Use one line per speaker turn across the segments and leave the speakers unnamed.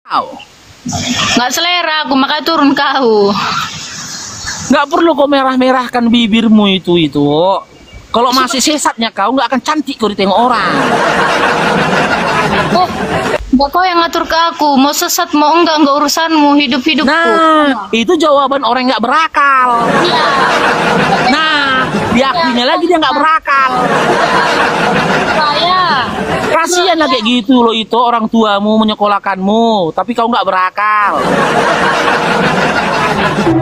Nggak selera aku, makanya turun kau.
Nggak perlu kau merah-merahkan bibirmu itu. Kalau masih sesatnya kau nggak akan cantik kau ditengok orang.
Nggak, kau yang ngatur ke aku, mau sesat mau enggak urusanmu, hidup-hidupku.
Nah, itu jawaban orang nggak berakal.
Iya.
Nah, diakuinya lagi dia nggak berakal.
Saya.
Kasian kayak gitu loh, itu orang tuamu menyekolahkanmu, tapi kau nggak berakal.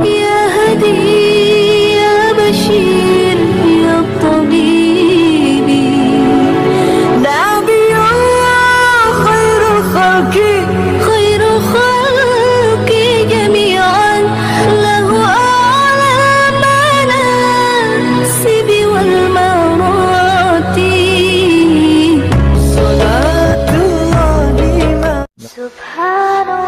Ya Hadi, ya Bashir, ya Tabibi, Nabi Allah, khairul khalqi jami'an, lahu a'la manasibi wal marati, salatullahi subhanallah.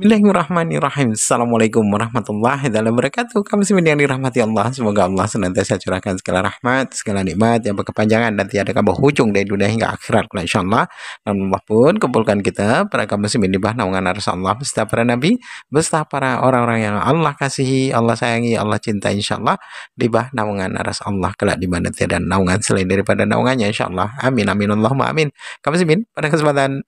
Bismillahirrahmanirrahim. Assalamualaikum warahmatullahi wabarakatuh. Kami yang dirahmati Allah. Semoga Allah senantiasa curahkan segala rahmat, segala nikmat yang berkepanjangan dan tiada kabar ujung dari dunia hingga akhirat. Insyaallah. Dan Allah pun kumpulkan kita para kaum muslimin di bawah naungan arsa Allah beserta para nabi, beserta para orang-orang yang Allah kasihi, Allah sayangi, Allah cintai, insyaallah di bawah naungan arsa Allah kelak di mana tiada naungan selain daripada naungannya, insyaallah. Amin amin Allahumma amin. Kaum muslimin, pada kesempatan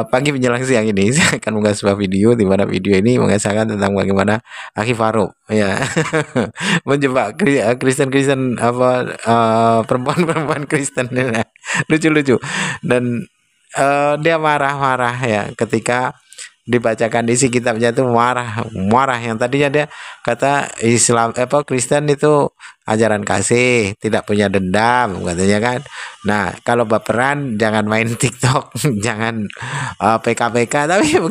pagi menjelang siang ini saya akan mengunggah sebuah video di mana video ini mengisahkan tentang bagaimana Akhi Farouk ya menjebak Kristen apa perempuan Kristen lucu-lucu dan dia marah-marah ya ketika dibacakan isi kitabnya itu marah yang tadinya dia kata Islam Kristen itu ajaran kasih, tidak punya dendam katanya kan. Nah, kalau baperan jangan main TikTok, jangan PK tapi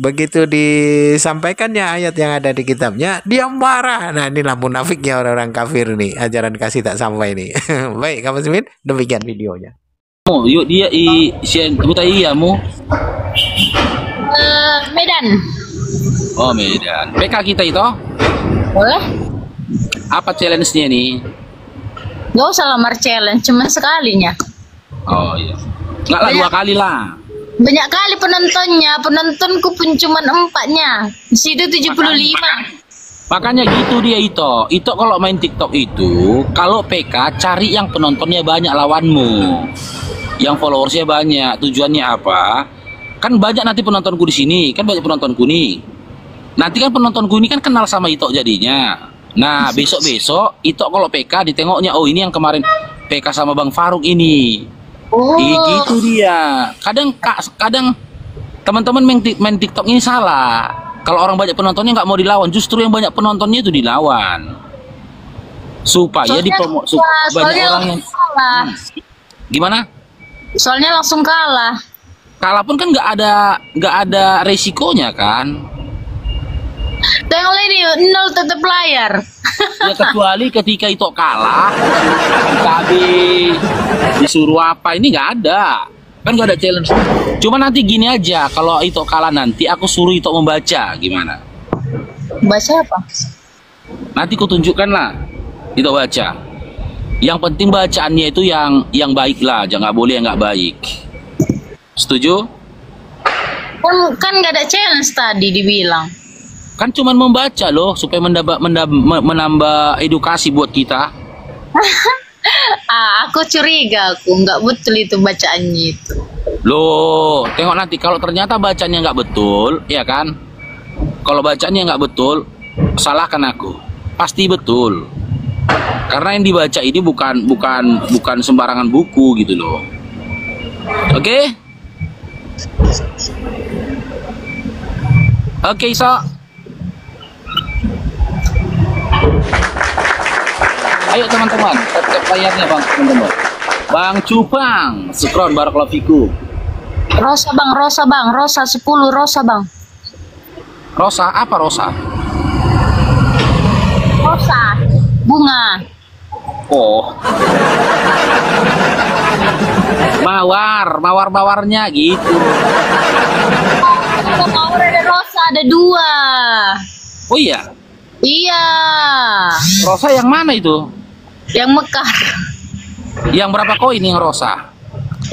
begitu disampaikannya ayat yang ada di kitabnya dia marah. Nah, inilah munafiknya orang-orang kafir nih, ajaran kasih tak sampai nih. Baik, kamu Simin, demikian videonya.
Yuk dia mu.
Medan.
Oh, Medan. PK kita itu.
Boleh?
Apa challenge-nya nih?
Gak usah lamar challenge, cuma sekalinya.
Oh iya. Enggak lah, 2 kali lah.
Banyak kali penontonnya, penontonku pun cuma 4-nya. Di situ 75.
Makanya gitu dia itu. Itu kalau main TikTok itu, kalau PK cari yang penontonnya banyak lawanmu. Yang followersnya banyak. Tujuannya apa? Kan banyak nanti penontonku di sini, kan banyak penontonku nih. Nanti kan penontonku ini kan kenal sama Ito jadinya. Nah, besok-besok Ito kalau PK ditengoknya, oh ini yang kemarin PK sama Bang Farouk ini.
Oh.
Gitu dia. Kadang teman-teman main TikTok ini salah. Kalau orang banyak penontonnya nggak mau dilawan, justru yang banyak penontonnya itu dilawan. Supaya dipromo banyak orang yang gimana?
Soalnya langsung kalah.
Kalah pun kan nggak ada resikonya kan.
Tengok ini 0 tetap layar.
Ya kecuali ketika itu kalah, tapi disuruh apa ini nggak ada. Kan nggak ada challenge. Cuma nanti gini aja, kalau itu kalah nanti aku suruh itu membaca, gimana?
Baca apa?
Nanti ku tunjukkan lah, itu baca. Yang penting bacaannya itu yang baik lah, jangan boleh yang nggak baik. Setuju?
Kan nggak ada challenge tadi dibilang.
Kan cuman membaca loh, supaya menambah edukasi buat kita.
Aku curiga, aku nggak betul itu bacaannya itu.
Loh, tengok nanti kalau ternyata bacanya nggak betul, ya kan? Kalau bacanya nggak betul, salahkan aku. Pasti betul. Karena yang dibaca ini bukan sembarangan buku gitu loh. Oke? Oke, so. Ayo teman-teman, tap layarnya bang, teman-teman. Bang Cupang, Sukron barakallahu fikum.
Rosa bang, Rosa 10 Rosa bang.
Rosa, apa Rosa?
Rosa, bunga.
Oh. Mawar-mawarnya gitu.
Ada mawar, ada Rosa, ada 2.
Oh iya?
Iya.
Rosa yang mana itu?
Yang mekar.
Yang berapa koin yang Rosa?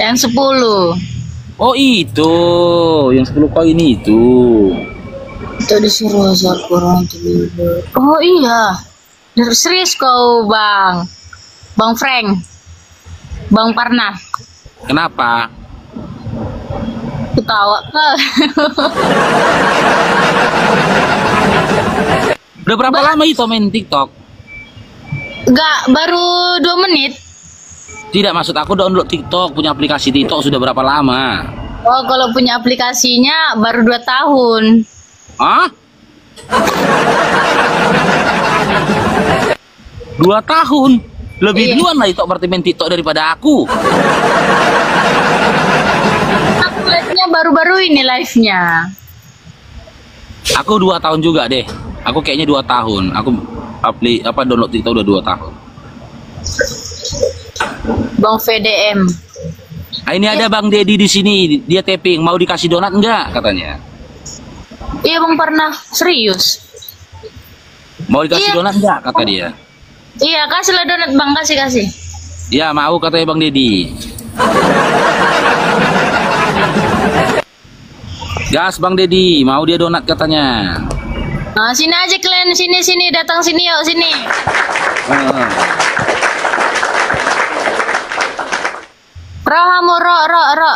Yang 10.
Oh itu, yang 10 koin itu.
Itu disuruh siapa orang itu. Oh iya. Serius kau bang. Bang Frank. Bang Parna.
Kenapa?
Ketawa kah?
Udah berapa lama itu main TikTok?
Enggak, baru 2 menit.
Tidak, maksud aku download TikTok, punya aplikasi TikTok sudah berapa lama?
Oh, kalau punya aplikasinya baru 2 tahun.
Hah? 2 tahun? Lebih
Iya.
duluan lah itu berarti main TikTok daripada aku.
Aku live-nya baru-baru ini live-nya.
Aku 2 tahun juga deh. Aku kayaknya 2 tahun. Aku download TikTok udah 2 tahun.
Bang VDM.
Ah, ini ada Bang Dedi di sini, dia tapping. Mau dikasih donat enggak katanya?
Iya Bang pernah serius.
Mau dikasih
Iya.
donat enggak kata dia?
Iya kasihlah donat Bang, kasih.
Ya mau katanya Bang Dedi. Gas Bang Dedi, mau dia donat katanya.
Nah sini aja kalian, sini datang sini yuk sini.
Ah.
Rohamu ro.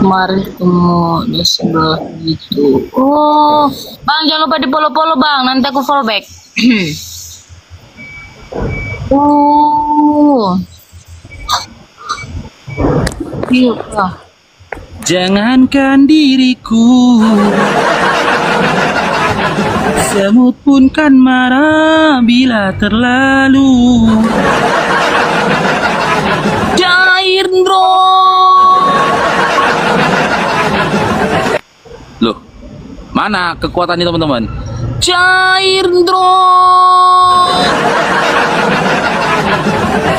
Kemarin ketemu di sebelah itu. Oh, Bang jangan lupa di follow Bang, nanti aku follow back. Iya Bang.
Jangankan diriku, semut pun kan marah bila terlalu. Cair Loh, mana kekuatannya teman-teman? Cair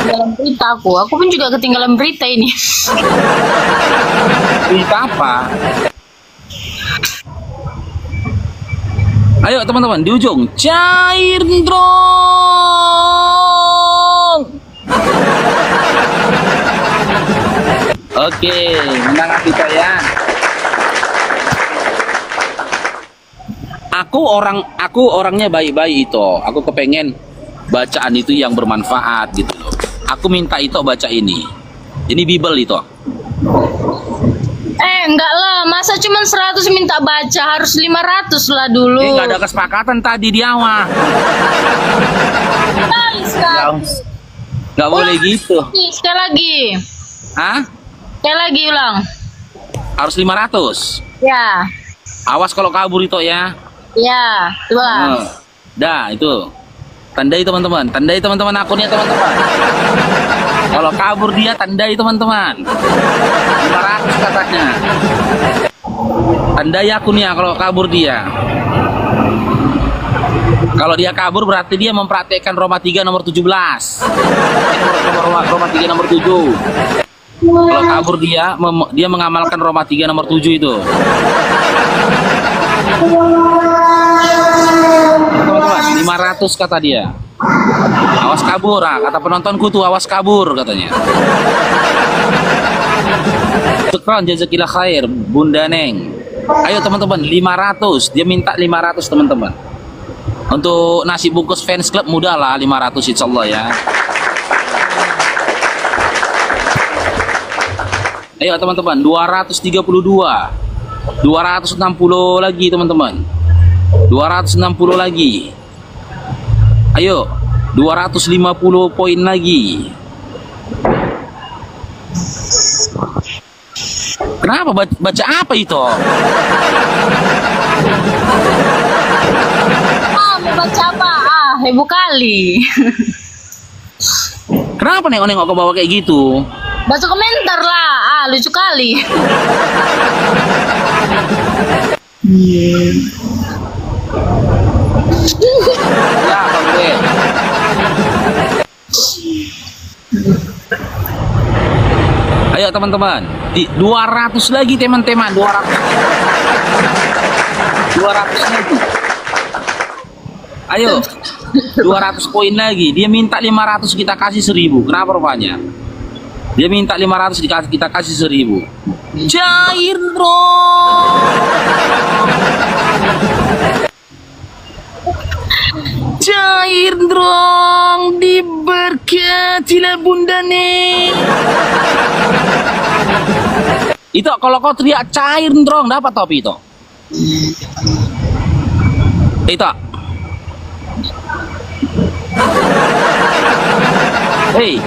Dalam berita aku pun juga ketinggalan berita ini.
Berita apa? Ayo teman-teman di ujung cair drone. Oke, menang kita ya. Aku orangnya baik-baik itu. Aku kepengen bacaan itu yang bermanfaat gitu loh. Aku minta itu baca ini. Ini Bible itu.
Enggak lah, masa cuma 100 minta baca, harus 500 lah dulu.
Nggak ada kesepakatan tadi di awal.
Sekali.
Nggak boleh gitu.
Sekali lagi.
Hah?
Sekali lagi ulang.
Harus 500.
Ya.
Awas kalau kabur itu ya.
Ya, coba.
Dah itu. Tandai teman-teman. Tandai teman-teman akunnya teman-teman. Kalau kabur dia tandai teman-teman. 500 katanya. Tandai akunnya kalau kabur dia. Kalau dia kabur berarti dia mempraktekkan Roma 3 nomor 17. Roma 3 nomor 7. Kalau kabur dia mengamalkan Roma 3 nomor 7 itu. Teman-teman, 500 kata dia. Awas kabur, kata penontonku tuh awas kabur katanya. Syukran jazakillah khair Bunda Neng. Ayo teman-teman 500, dia minta 500 teman-teman. Untuk nasi bungkus fans club mudah lah 500 insyaallah ya. Ayo teman-teman 232, 260 lagi teman-teman, 260 lagi. Ayo 250 poin lagi. Kenapa baca apa itu?
Mau baca apa? Heboh kali.
Kenapa nengok-nengok ke bawah kayak gitu?
Baca komentar lah. Lucu kali.
Ya, Bang Gue. Ayo teman-teman, 200 lagi teman-teman, 200 lagi. Ayo, 200 poin lagi. Dia minta 500, kita kasih 1000. Kenapa rupanya? Dia minta 500, kita kasih 1000. Cair dong. Cair dong, diberkatilah bunda nih. Itu kalau kau teriak cair dong, dapat topi itu. Itu. Hei,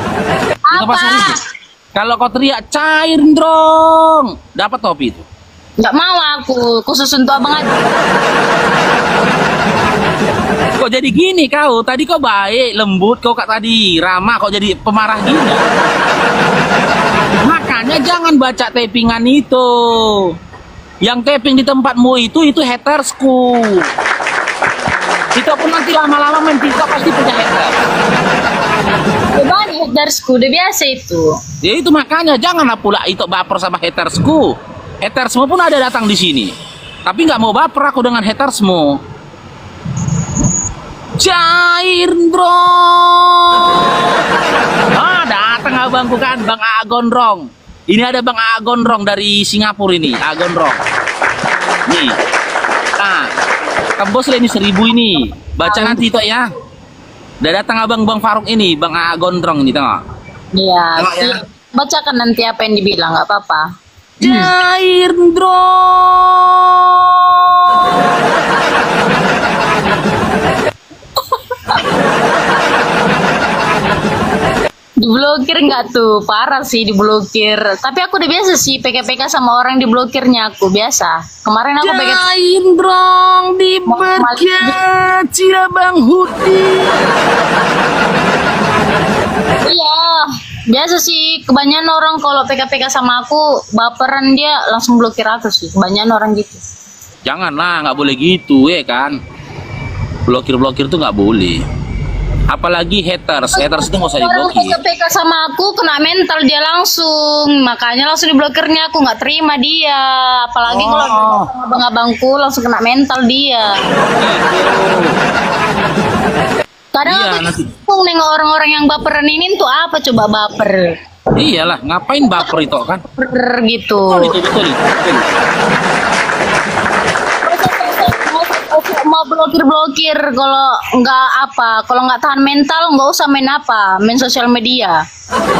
itu pasal itu. Kalau kau teriak cair dong, dapat topi itu.
Nggak mau aku, khusus untuk abang aja.
Kok jadi gini kau? Tadi kau baik, lembut, kau tadi ramah, kok jadi pemarah gini? Makanya jangan baca tapingan itu. Yang taping di tempatmu itu hatersku. Itu pun nanti lama-lama main TikTok pasti punya hater.
Coba nih hatersku, udah biasa itu.
Ya itu makanya janganlah pula itu baper sama hatersku. Hatersmu pun ada datang di sini. Tapi nggak mau baper aku dengan hatersmu. Cair bro. Ah, datang abangku kan, Bang A Gondrong. Ini ada Bang A Gondrong dari Singapura ini, A Gondrong. Nih. Nah, tembus lah ini 1000 ini. Baca nanti itu ya. Udah datang abang Bang Faruk ini, Bang A Gondrong ini, tengok.
Iya.
Tengok ya.
Bacakan nanti apa yang dibilang, nggak apa-apa.
Cair bro.
Diblokir nggak tuh? Parah sih diblokir. Tapi aku udah biasa sih PK-PK sama orang diblokirnya aku biasa. Kemarin aku PK.
Cair dong, diberkati Bang Hudi.
Iya, biasa sih. Kebanyakan orang kalau PK-PK sama aku baperan dia langsung blokir aku sih. Kebanyakan orang gitu.
Janganlah, nggak boleh gitu ya kan. Blokir-blokir tuh nggak boleh. Apalagi haters itu nggak usah
Orang
diblokir.
PK sama aku kena mental dia langsung, makanya langsung diblokirnya aku nggak terima dia. Apalagi kalau sama abang-abangku langsung kena mental dia. Kadang
Iya,
aku
nanti.
bingung nengok orang-orang yang baperan ini tuh apa coba baper.
Iyalah, ngapain baper itu kan?
Baper gitu.
Betul.
Mau blokir kalau nggak tahan mental nggak usah main sosial media.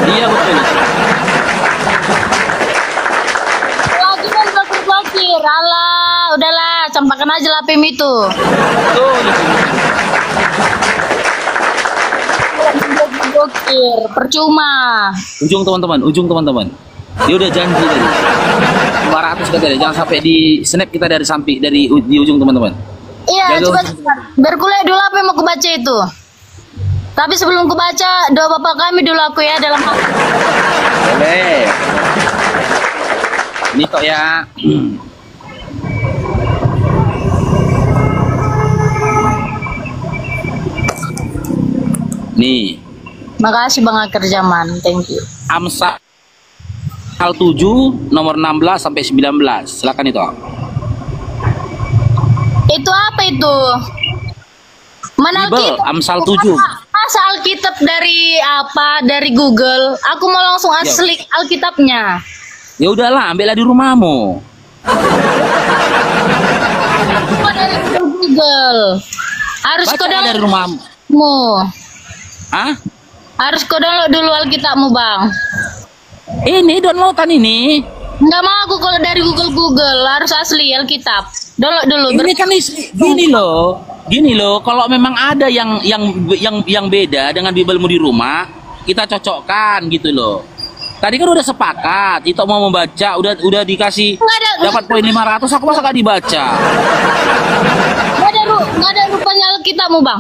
Iya betul.
Lagi kan blokir, alah udahlah campakan aja lah PIM itu.
Betul.
Blokir percuma.
Ujung teman-teman. Dia udah janji tadi. 200 kata dia, jangan sampai di snap kita dari di ujung teman-teman.
Iya,
Jaga
coba biar kuliah dulu apa yang mau kubaca itu. Tapi sebelum kubaca, doa bapak kami dulu aku ya dalam hati.
Boleh. Ini kok ya. Nih,
Makasih Bang Akhir Zaman, thank you.
Amsal 7 nomor 16 sampai 19. Silakan itu.
Itu apa itu? Mana
Bible,
Alkitab?
Amsal 7.
Masa Alkitab dari apa? Dari Google. Aku mau langsung asli Alkitabnya.
Ya udahlah, ambillah di rumahmu.
Kok dari Google? Harus
Baca
kau
dari
download
rumahmu. Hah?
Harus kau download dulu Alkitabmu, Bang.
Ini downloadan ini.
Nggak mau aku kalau dari Google, harus asli Alkitab. Download dulu.
Ini kan gini loh. Kalau memang ada yang beda dengan Bibelmu di rumah, kita cocokkan gitu loh. Tadi kan udah sepakat, itu mau membaca, udah dikasih dapat poin 500, aku masa gak dibaca?
Nggak ada rupanya Alkitabmu, Bang.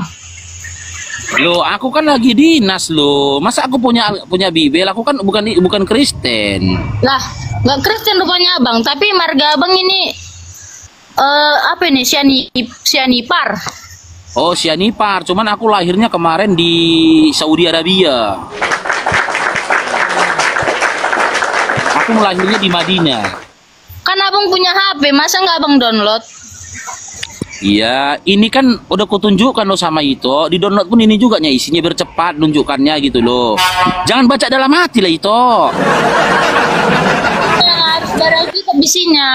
Loh, aku kan lagi dinas loh. Masa aku punya Bibel? Aku kan bukan Kristen.
Lah, nggak Kristen rupanya Abang, tapi marga Abang ini apa ini? Sianipar.
Oh, Sianipar. Cuman aku lahirnya kemarin di Saudi Arabia. Aku lahirnya di Madinah.
Kan Abang punya HP, masa nggak Abang download?
Iya, ini kan udah kutunjukkan lo sama itu. Di download pun ini juga nya isinya bercepat nunjukkannya gitu loh. Jangan baca dalam hati lah itu.
Ya, harus dari kita bisinya.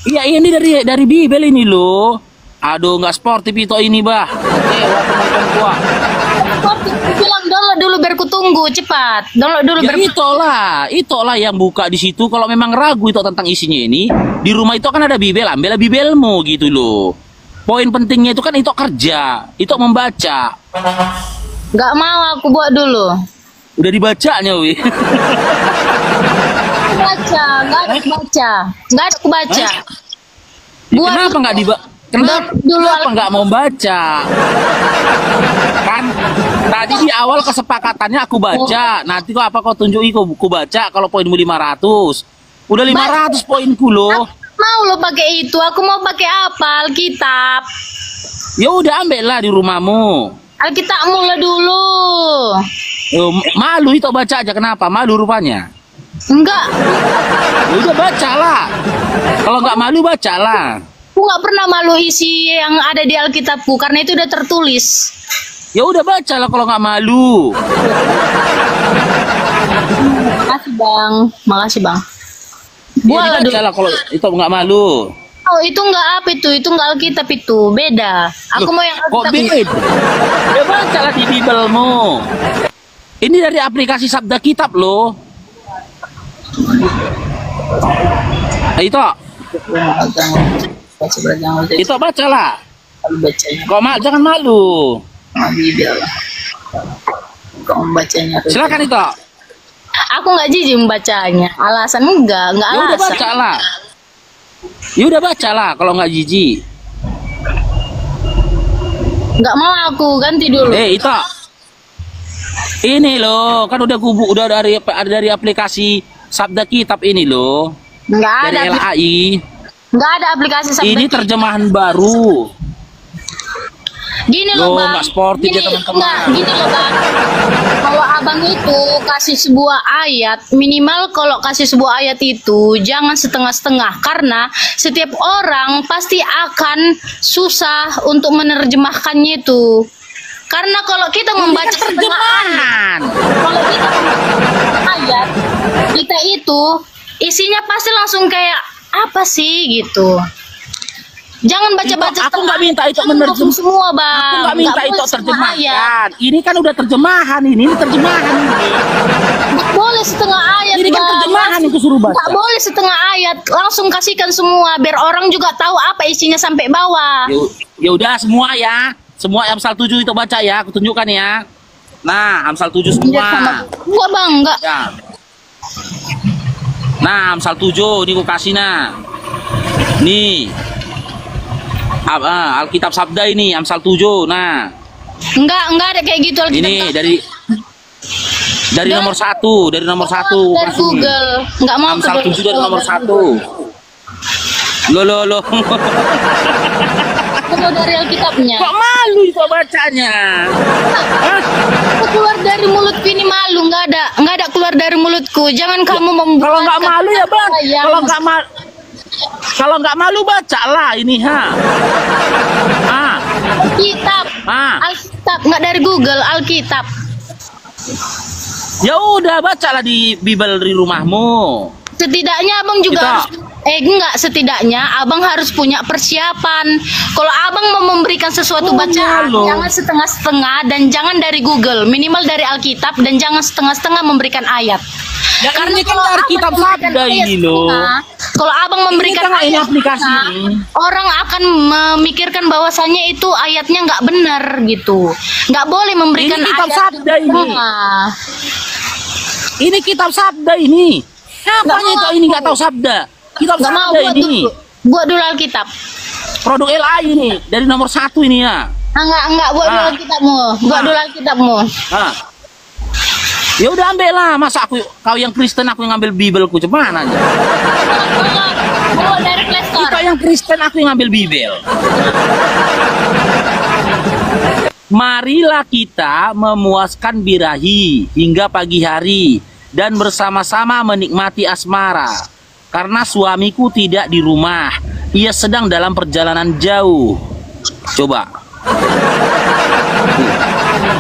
Iya, ini dari Bibel ini loh. Aduh, nggak sportif itu ini, bah. Teman-teman gua.
Bilang download dulu biar ku tunggu cepat. Download dulu
Ya
biar
itulah yang buka di situ. Kalau memang ragu itu tentang isinya ini, di rumah itu kan ada Bibel, ambil Bibelmu gitu loh. Poin pentingnya itu kan itu kerja, itu membaca.
Nggak mau aku buat dulu.
Udah dibacanya, wih.
Baca, nggak ada aku baca. Nggak ada aku baca. Buat
Kenapa nggak kenapa nggak mau baca? Kan tadi di awal kesepakatannya aku baca. Nanti kok apa kau tunjuki ku baca kalau poinmu 500. Udah 500 poinku loh.
Mau lo pakai itu, aku mau pakai apa? Alkitab.
Ya udah ambillah di rumahmu.
Alkitabmu lah dulu.
Malu itu baca aja, kenapa? Malu rupanya.
Enggak,
Ya udah bacalah. Kalau nggak malu bacalah.
aku nggak pernah malu isi yang ada di Alkitabku karena itu udah tertulis.
Ya udah bacalah kalau nggak malu.
Makasih bang, makasih bang.
Ya
Buatlah dulu.
bacalah kalau itu nggak malu.
Oh itu nggak apa itu nggak Alkitab itu beda. Aku
Loh,
mau yang
kok
Alkitab.
beda? Ya bacalah di Bibelmu. Ini dari aplikasi Sabda Kitab loh. Nah, itu bacalah. Kok jangan malu. Silakan itu.
Aku nggak jijik membacanya. Alasan enggak
Ya udah
alasan.
bacalah. Ya udah bacalah kalau nggak jijik.
Nggak mau aku ganti dulu.
Itu. Ini loh, kan udah dari aplikasi Sabda Kitab ini loh.
Nggak
Dari
ada.
LAI.
Nggak ada aplikasi Sabda
Ini
Kitab.
terjemahan baru.
Gini loh
Loh,
bang.
nggak sportif ya, teman-teman.
Nggak, gini loh bang. Kalau abang itu kasih sebuah ayat, minimal kalau kasih sebuah ayat itu jangan setengah-setengah karena setiap orang pasti akan susah untuk menerjemahkannya itu. Karena kalau kita membaca setengah ayat, kalau kita membaca ayat, kita itu isinya pasti langsung kayak apa sih gitu. Jangan baca-baca.
Aku nggak minta itu
Jangan
menerjem
semua bang.
Aku nggak minta
boleh
itu
setengah ayat.
terjemahkan. Ini kan udah terjemahan ini terjemahan ini.
Nggak boleh setengah ayat.
Ini kan
Bang.
terjemahan yang suruh baca.
Nggak boleh setengah ayat. Langsung kasihkan semua biar orang juga tahu apa isinya sampai bawah.
Ya udah semua ya. Semua Amsal 7 itu baca ya. Aku tunjukkan ya. Nah, Amsal 7 semua.
Gua bang nggak.
Ya. Nah, Amsal 7 ini aku kasih nah. Nih. Alkitab Sabda ini Amsal 7. Nah,
Nggak ada kayak gitu Alkitab.
ini dari nomor 1, dari nomor 1
dari Google. Nggak mau
Amsal 7 dari nomor 1. Loh.
Kalau dari Alkitabnya.
Kok malu itu bacanya?
Aku keluar dari mulutku ini malu. Nggak ada keluar dari mulutku. Jangan kamu membuat.
Kalau nggak malu ya bang. Kalau nggak malu bacalah ini ha.
Alkitab. Alkitab nggak dari Google. Alkitab.
Ya udah bacalah di Bibel di rumahmu.
Setidaknya abang juga harus, setidaknya abang harus punya persiapan. Kalau abang mau memberikan sesuatu bacaan, jangan setengah-setengah dan jangan dari Google, minimal dari Alkitab dan jangan setengah-setengah memberikan ayat.
Ya,
Karena
ini kan
kalau
dari
abang
kitab
memberikan
Sabda
ayat
ini loh.
setengah, kalau abang memberikan
kan ini
ayat
aplikasi
setengah,
ini.
orang akan memikirkan bahwasannya itu ayatnya nggak benar gitu. Nggak boleh memberikan
Ini kitab
ayat
Sabda ini.
setengah.
Ini kitab Sabda ini. Apanya itu ini nggak tahu Sabda? Kitab
Nggak mau
Sabda ini.
buat dulu Alkitab.
Produk LAI ini dari nomor 1 ini ya.
Enggak, buat dulu Alkitabmu. Buat dulu Alkitabmu.
Ya udah ambil lah, masa kau yang Kristen aku yang ngambil Bibelku cuman aja.
Bawa dari Play Store.
Kita yang Kristen aku yang ngambil Bibel. Marilah kita memuaskan birahi hingga pagi hari dan bersama-sama menikmati asmara. Karena suamiku tidak di rumah, ia sedang dalam perjalanan jauh. Coba.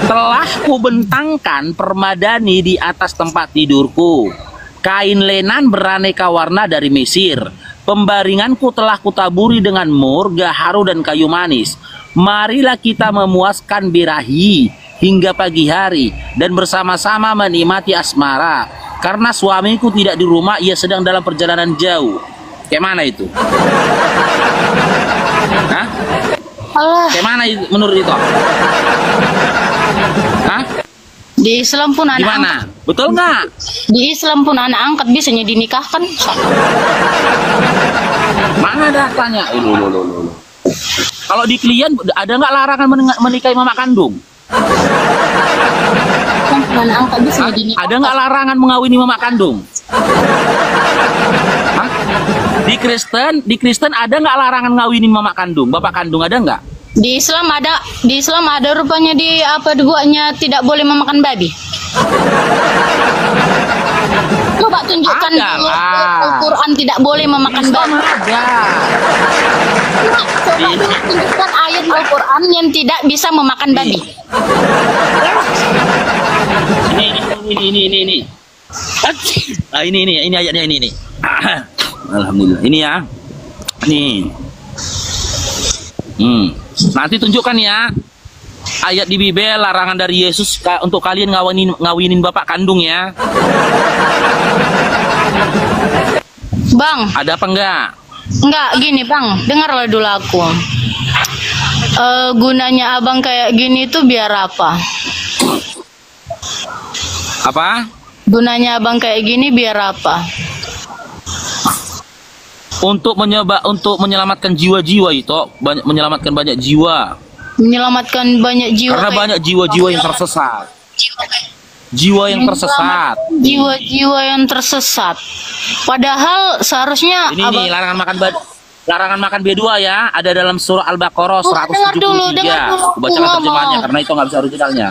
Telah kubentangkan permadani di atas tempat tidurku, kain lenan beraneka warna dari Mesir. Pembaringanku telah kutaburi dengan mur, gaharu dan kayu manis. Marilah kita memuaskan birahi hingga pagi hari dan bersama-sama menikmati asmara. Karena suamiku tidak di rumah, ia sedang dalam perjalanan jauh. Kayak mana itu? Hah?
Allah.
Kayak mana menurut itu? Hah?
Di Islam pun anak
Gimana? Betul nggak?
Di Islam pun anak angkat bisanya dinikahkan.
Mana datanya? Loh. Kalau di klien ada nggak larangan menikahi mama kandung?
Anak angkat bisanya dinikahkan.
Ada nggak larangan mengawini mama kandung? Hah? Di Kristen ada nggak larangan ngawinin mama kandung, bapak kandung ada nggak?
Di Islam ada rupanya di apa dibuatnya tidak boleh memakan babi. Coba tunjukkan
Ada
dulu
lah.
Al-Quran tidak boleh memakan
Islam
babi.
ada.
Coba dulu tunjukkan ayat Al-Quran yang tidak bisa memakan babi.
Ini. Ah, ini ayatnya ini. Alhamdulillah. Ini ya. Nih. Nanti tunjukkan ya. Ayat di Bible larangan dari Yesus untuk kalian ngawinin bapak kandung ya.
Bang,
Ada apa enggak?
enggak gini bang, dengarlah dulu aku. Gunanya abang kayak gini tuh biar apa?
Apa?
Gunanya abang kayak gini biar apa?
Untuk menyelamatkan jiwa-jiwa itu, menyelamatkan banyak jiwa.
Menyelamatkan banyak jiwa.
Karena banyak jiwa-jiwa yang tersesat. Jiwa yang tersesat.
Jiwa-jiwa yang tersesat. Padahal seharusnya
Ini larangan makan B2 ya, ada dalam surah Al-Baqarah
dengar dulu,
173.
dengar dulu,
Aku bacakan
ngomong.
terjemahannya karena itu nggak bisa originalnya.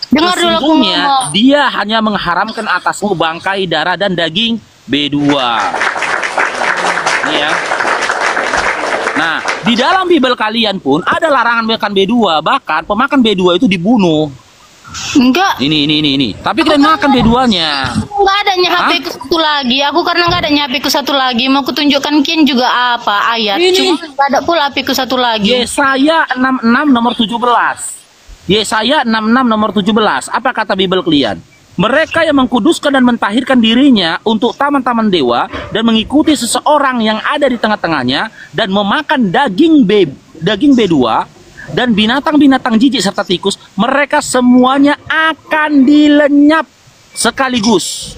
Dengar dulu aku
Sesungguhnya
ngomong.
dia hanya mengharamkan atasmu bangkai, darah dan daging B2. Ini ya. Nah, di dalam Bible kalian pun ada larangan makan B2, bahkan pemakan B2 itu dibunuh.
Enggak.
Ini. Tapi kalian makan B2-nya.
Enggak adanya HP ku satu lagi. Aku karena enggak adanya HP ku satu lagi, mau kutunjukkan kian juga apa ayat.
Ini.
Cuma enggak ada pula HP ku satu lagi.
Yesaya 66 nomor 17. Yesaya 66 nomor 17. Apa kata Bible kalian? Mereka yang mengkuduskan dan mentahirkan dirinya untuk taman-taman dewa dan mengikuti seseorang yang ada di tengah-tengahnya dan memakan daging B2 dan binatang-binatang jijik serta tikus, mereka semuanya akan dilenyap sekaligus.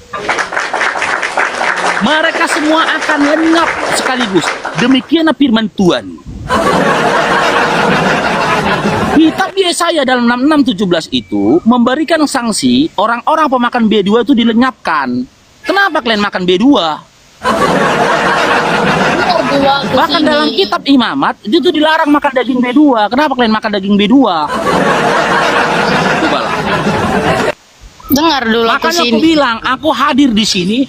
Mereka semua akan lenyap sekaligus. Demikianlah firman Tuhan. Kitab Yesaya dalam 66:17 itu memberikan sanksi orang-orang pemakan B2 itu dilenyapkan. Kenapa kalian makan B2? Bahkan dalam kitab Imamat itu dilarang makan daging B2. Kenapa kalian makan daging B2? Cobalah.
Dengar dulu aku
Makanya
sini.
aku bilang, aku hadir di sini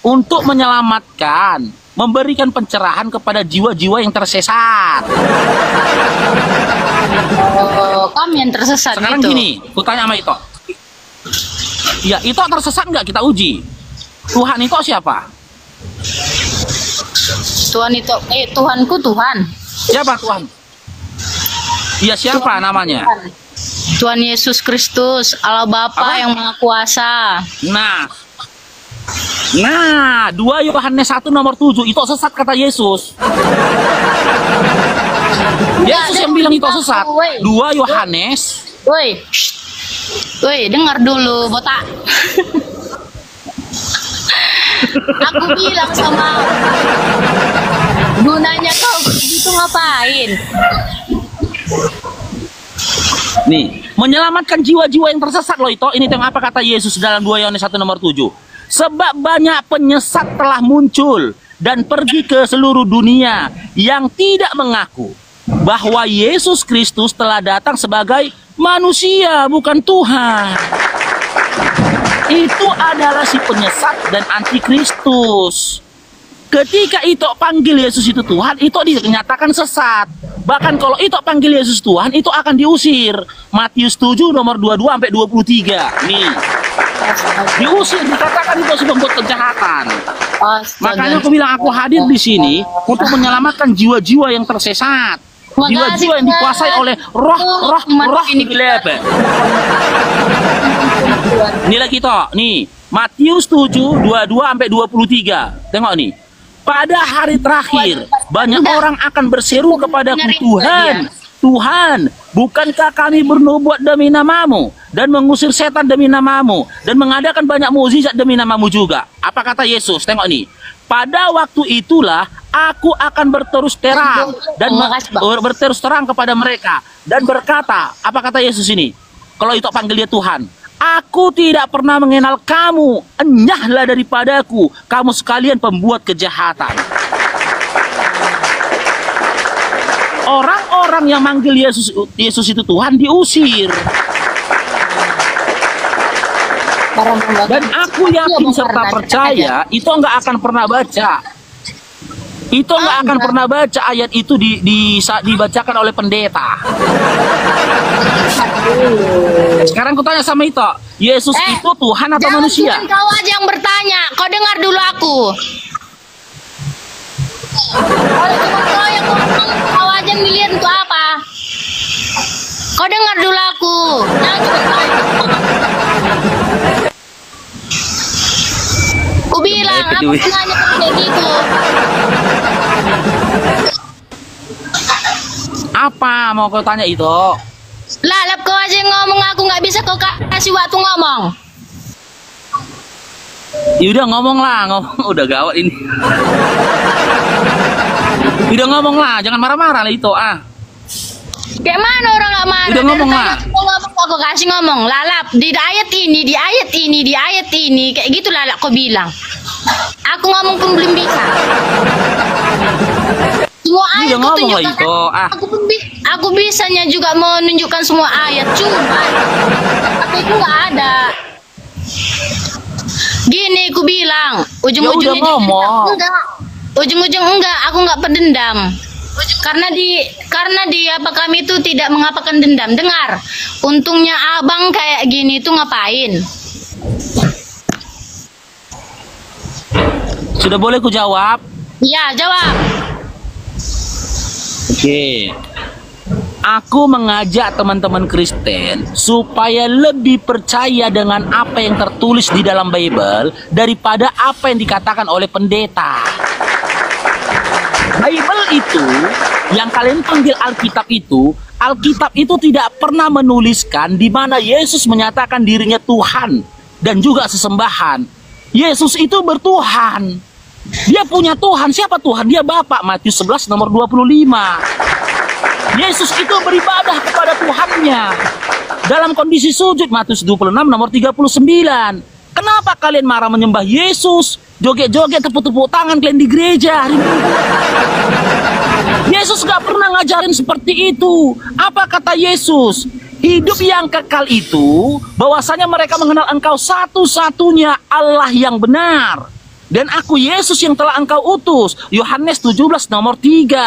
untuk menyelamatkan, memberikan pencerahan kepada jiwa-jiwa yang tersesat.
Oh, kami yang tersesat
Sekarang
gitu.
gini, aku tanya sama Ito. Ya, Ito tersesat nggak? Kita uji. Tuhan Ito siapa?
Tuhan itu Tuhanku Tuhan.
Siapa Tuhan? Iya, siapa namanya?
Tuhan Yesus Kristus, Allah Bapa
Apa?
yang Maha Kuasa.
Nah, 2 Yohanes 1 nomor 7 itu sesat kata Yesus. Yesus yang bilang itu sesat. 2 Yohanes.
Woi. Woi, dengar dulu, botak. Aku bilang sama gunanya kau begitu ngapain?
Nih, menyelamatkan jiwa-jiwa yang tersesat loh itu. Ini yang apa kata Yesus dalam 2 Yohanes 1 nomor 7. Sebab banyak penyesat telah muncul dan pergi ke seluruh dunia yang tidak mengaku bahwa Yesus Kristus telah datang sebagai manusia, bukan Tuhan. Itu adalah si penyesat dan antikristus. Ketika itu panggil Yesus itu Tuhan, itu dinyatakan sesat. Bahkan kalau itu panggil Yesus Tuhan, itu akan diusir. Matius 7 nomor 22 sampai 23. Nih. Diusir, dikatakan itu sudah membuat kejahatan. Makanya aku bilang aku hadir di sini untuk menyelamatkan jiwa-jiwa yang tersesat. Jiwa-jiwa yang dikuasai oleh roh ini gelap. Ini lagi toh, nih. Matius 7 22 sampai 23. Tengok nih. Pada hari terakhir banyak orang akan berseru kepadaku, Tuhan, Tuhan, bukankah kami bernubuat demi namamu dan mengusir setan demi namamu dan mengadakan banyak mukjizat demi namamu juga? Apa kata Yesus? Tengok nih. Pada waktu itulah aku akan berterus terang dan berterus terang kepada mereka dan berkata, apa kata Yesus ini? Kalau itu panggil dia Tuhan, aku tidak pernah mengenal kamu, enyahlah daripadaku, kamu sekalian pembuat kejahatan. Orang-orang yang manggil Yesus itu Tuhan diusir. Dan aku yakin serta percaya itu nggak akan pernah baca. Itu nggak akan pernah baca ayat itu dibacakan oleh pendeta. Sekarang aku tanya sama itu, Yesus itu Tuhan atau manusia?
Jangan kau aja yang bertanya, kau dengar dulu aku. Kalau cuma kau yang ngomong, kau aja yang dilihat itu apa? Kau dengar dulu aku. Jangan cuma tanya. Ku bilang, aku nanya kayak gitu.
Apa mau kau tanya itu?
Lalap kau aja yang ngomong, aku nggak bisa kau kasih waktu ngomong.
Ya udah ngomong lah, udah gawat ini. Udah ngomong lah, jangan marah-marah lah itu
Kayak mana orang nggak marah?
Udah ngomong lah.
Aku kasih ngomong, lalap di ayat ini, di ayat ini, di ayat ini, kayak gitu lalap kau bilang. Aku ngomong pun belum bisa. Semua ayat
udah ngomong lah itu
aku bisanya juga menunjukkan semua ayat, cuma tapi itu nggak ada. Gini aku bilang, ujung-ujungnya ujung-ujung enggak, aku nggak berdendam. Karena dia kami itu tidak mengapakan dendam. Dengar, untungnya abang kayak gini tuh ngapain?
Sudah boleh ku jawab?
Ya, jawab.
Oke. Aku mengajak teman-teman Kristen supaya lebih percaya dengan apa yang tertulis di dalam Bible daripada apa yang dikatakan oleh pendeta. Bible itu, yang kalian panggil Alkitab itu tidak pernah menuliskan di mana Yesus menyatakan dirinya Tuhan dan juga sesembahan. Yesus itu bertuhan. Dia punya Tuhan. Siapa Tuhan? Dia Bapa. Matius 11 nomor 25. Yesus itu beribadah kepada Tuhannya dalam kondisi sujud. Matius 26 nomor 39. Kenapa kalian marah menyembah Yesus? Joget-joget, tepuk-tepuk tangan kalian di gereja hari Minggu. Yesus gak pernah ngajarin seperti itu. Apa kata Yesus? Hidup yang kekal itu bahwasanya mereka mengenal engkau satu-satunya Allah yang benar. Dan aku Yesus yang telah engkau utus. Yohanes 17 nomor 3.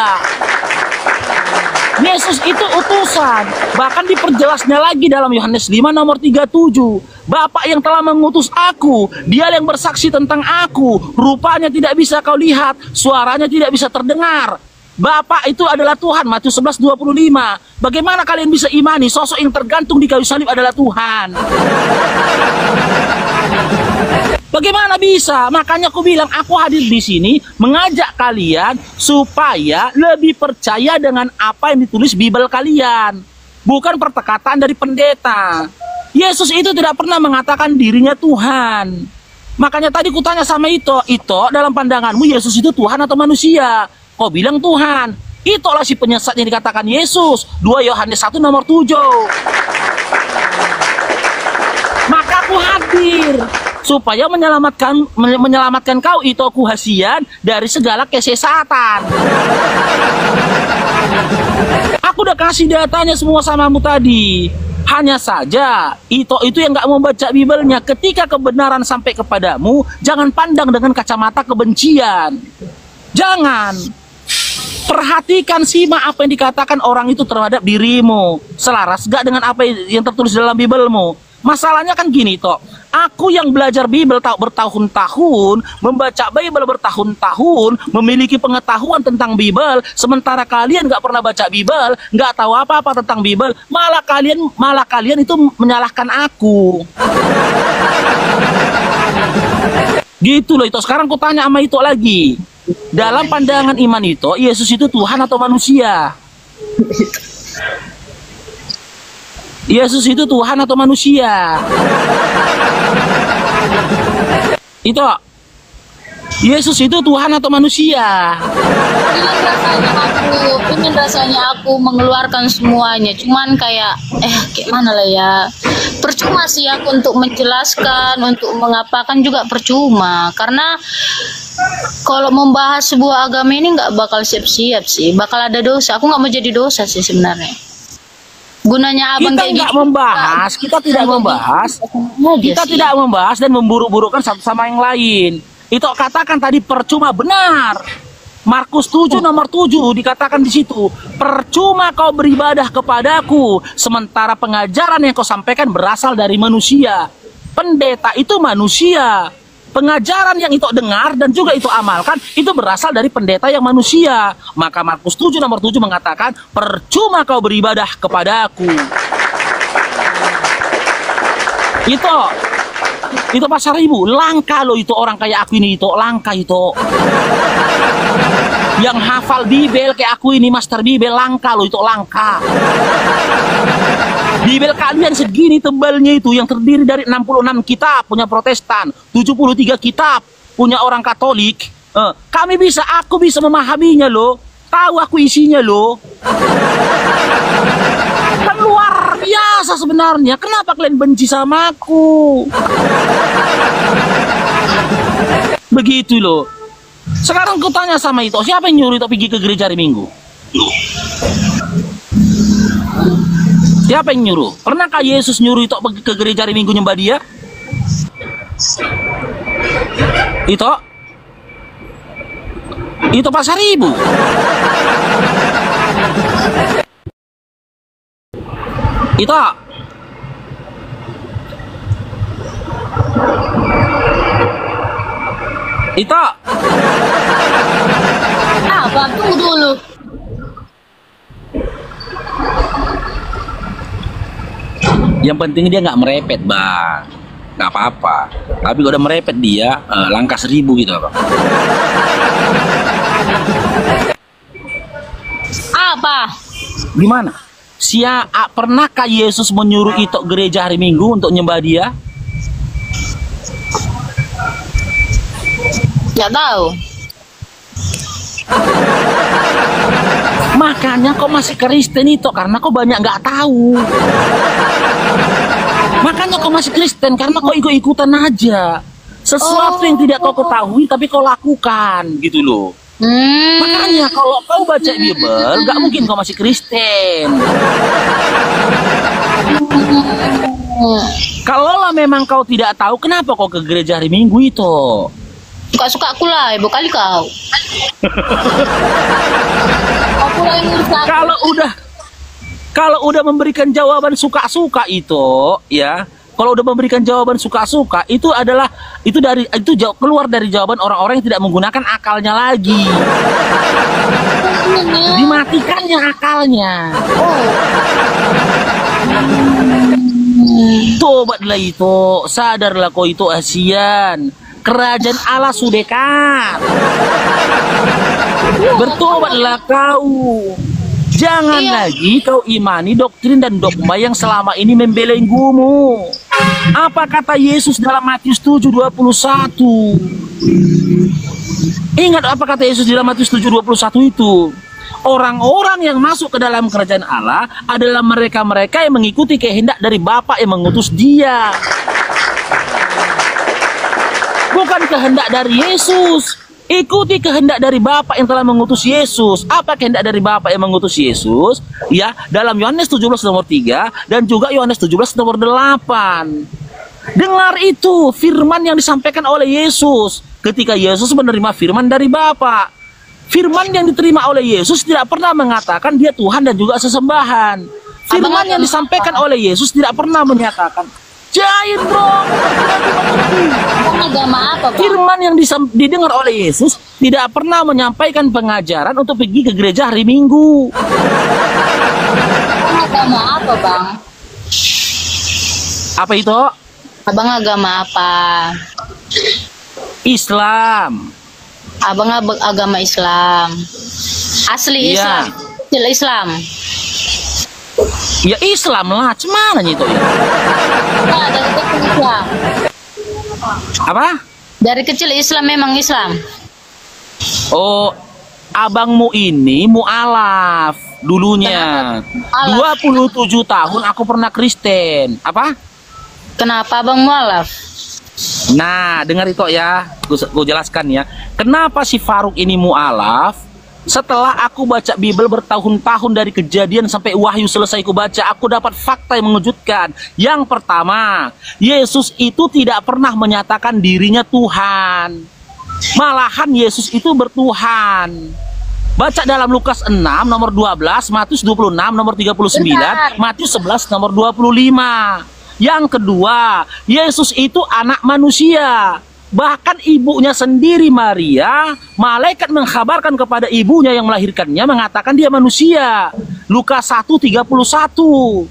Yesus itu utusan. Bahkan diperjelasnya lagi dalam Yohanes 5 nomor 37. Bapa yang telah mengutus aku, dia yang bersaksi tentang aku. Rupanya tidak bisa kau lihat, suaranya tidak bisa terdengar. Bapa itu adalah Tuhan. Matius 11:25. Bagaimana kalian bisa imani sosok yang tergantung di kayu salib adalah Tuhan? Bagaimana bisa? Makanya aku bilang aku hadir di sini mengajak kalian supaya lebih percaya dengan apa yang ditulis Bible kalian, bukan perkataan dari pendeta. Yesus itu tidak pernah mengatakan dirinya Tuhan. Makanya tadi kutanya sama Ito dalam pandanganmu Yesus itu Tuhan atau manusia? Kau bilang Tuhan. Itulah si penyesat yang dikatakan Yesus. 2 Yohanes 1 nomor 7. Maka aku hadir supaya menyelamatkan kau itu kuhasian dari segala kesesatan. Aku udah kasih datanya semua samamu tadi. Hanya saja itu yang nggak mau baca Biblenya. Ketika kebenaran sampai kepadamu, jangan pandang dengan kacamata kebencian. Jangan. Perhatikan, simak apa yang dikatakan orang itu terhadap dirimu. Selaras gak dengan apa yang tertulis dalam Bibelmu? Masalahnya kan gini toh. Aku yang belajar Bible bertahun-tahun, membaca Bible bertahun-tahun, memiliki pengetahuan tentang Bible, sementara kalian gak pernah baca Bible, gak tahu apa-apa tentang Bible, malah kalian itu menyalahkan aku. Gitu loh itu. Sekarang aku tanya sama itu lagi. Dalam pandangan iman itu, Yesus itu Tuhan atau manusia? Yesus itu Tuhan atau manusia? Itu Yesus itu Tuhan atau manusia?
Ingin rasanya aku mengeluarkan semuanya, cuman kayak mana lah ya, percuma sih aku untuk menjelaskan, untuk mengapakan juga percuma, karena kalau membahas sebuah agama ini nggak bakal siap-siap sih, bakal ada dosa. Aku nggak mau jadi dosa sih sebenarnya. Gunanya abang
Kita
kayak
nggak
gitu,
membahas, kita tidak membahas, kita tidak membahas dan memburu-burukan satu sama yang lain. Itu katakan tadi percuma, benar. Markus 7 nomor 7 dikatakan di situ, percuma kau beribadah kepadaku sementara pengajaran yang kau sampaikan berasal dari manusia. Pendeta itu manusia. Pengajaran yang itu dengar dan juga itu amalkan itu berasal dari pendeta yang manusia. Maka Markus 7 nomor 7 mengatakan, percuma kau beribadah kepadaku. Itu Pasar Ibu, langka loh itu orang kayak aku ini, itu langka itu. Yang hafal Bibel kayak aku ini, Master Bibel, langka loh itu, langka. Bibel kalian segini tebalnya itu, yang terdiri dari 66 kitab punya Protestan, 73 kitab punya orang Katolik. Aku bisa memahaminya loh, tahu aku isinya loh. Kan luar biasa sebenarnya. Kenapa kalian benci sama aku? Begitu loh. Sekarang aku tanya sama itu, siapa yang nyuruh itu pergi ke gereja hari Minggu? Siapa yang nyuruh? Pernahkah Yesus nyuruh itu pergi ke gereja hari Minggu nyembah dia? Itu Pasar Ibu. Itu
tunggu dulu.
yang penting dia nggak merepet, Bang. Nggak apa-apa. Tapi kalau udah merepet dia, langkah 1000 gitu, Bang.
Apa?
Gimana? Pernahkah Yesus menyuruh itu gereja hari Minggu untuk nyembah dia?
Nggak tahu.
Makanya kau masih Kristen itu karena kau banyak nggak tahu. Makanya kau masih Kristen karena kau ikut-ikutan aja. Sesuatu yang tidak kau ketahui tapi kau lakukan gitu loh. Makanya kalau kau baca Bible, nggak mungkin kau masih Kristen. Kalaulah memang kau tidak tahu, kenapa kau ke gereja hari Minggu itu?
Suka-suka aku lah, ibu kali kau. Aku lah yang ngurus aku.
Kalau udah memberikan jawaban suka-suka itu, ya. Kalau udah memberikan jawaban suka-suka itu keluar dari jawaban orang-orang yang tidak menggunakan akalnya lagi. Dimatikannya akalnya. Tobatlah itu, sadarlah kau itu Asian. Kerajaan Allah sudah dekat. Bertobatlah kau. Jangan lagi kau imani doktrin dan dogma yang selama ini membelenggumu. Apa kata Yesus dalam Matius 7:21? Ingat apa kata Yesus dalam Matius 7:21 itu? Orang-orang yang masuk ke dalam kerajaan Allah adalah mereka-mereka yang mengikuti kehendak dari Bapa yang mengutus dia. Bukan kehendak dari Yesus. Ikuti kehendak dari Bapa yang telah mengutus Yesus. Apa kehendak dari Bapa yang mengutus Yesus? Ya, dalam Yohanes 17 nomor 3 dan juga Yohanes 17 nomor 8. Dengar itu firman yang disampaikan oleh Yesus ketika Yesus menerima firman dari Bapa. Firman yang diterima oleh Yesus tidak pernah mengatakan dia Tuhan dan juga sesembahan. Firman yang disampaikan oleh Yesus tidak pernah menyatakan. Jahit bro.
Agama apa, Bang?
Firman yang didengar oleh Yesus tidak pernah menyampaikan pengajaran untuk pergi ke gereja hari Minggu.
Agama apa, Bang?
Apa itu?
Abang agama apa?
Islam.
Abang agama Islam. Asli
Iya.
Islam. Kecil Islam.
Ya Islam lah, cuman itu ya.
Nah, dari kecil Islam.
Apa?
Dari kecil Islam memang Islam.
Oh, abangmu ini mualaf dulunya.
Alaf.
27 tahun aku pernah Kristen. Apa?
Kenapa Abang mualaf?
Nah, dengar itu ya. Gue jelaskan ya. Kenapa si Faruk ini mualaf? Setelah aku baca Bible bertahun-tahun dari Kejadian sampai Wahyu selesai ku baca, aku dapat fakta yang mengejutkan. Yang pertama, Yesus itu tidak pernah menyatakan dirinya Tuhan. Malahan Yesus itu bertuhan. Baca dalam Lukas 6 nomor 12, Matius 26 nomor 39, Matius 11 nomor 25. Yang kedua, Yesus itu anak manusia. Bahkan ibunya sendiri Maria, malaikat mengkhabarkan kepada ibunya yang melahirkannya mengatakan dia manusia. Lukas 1:31.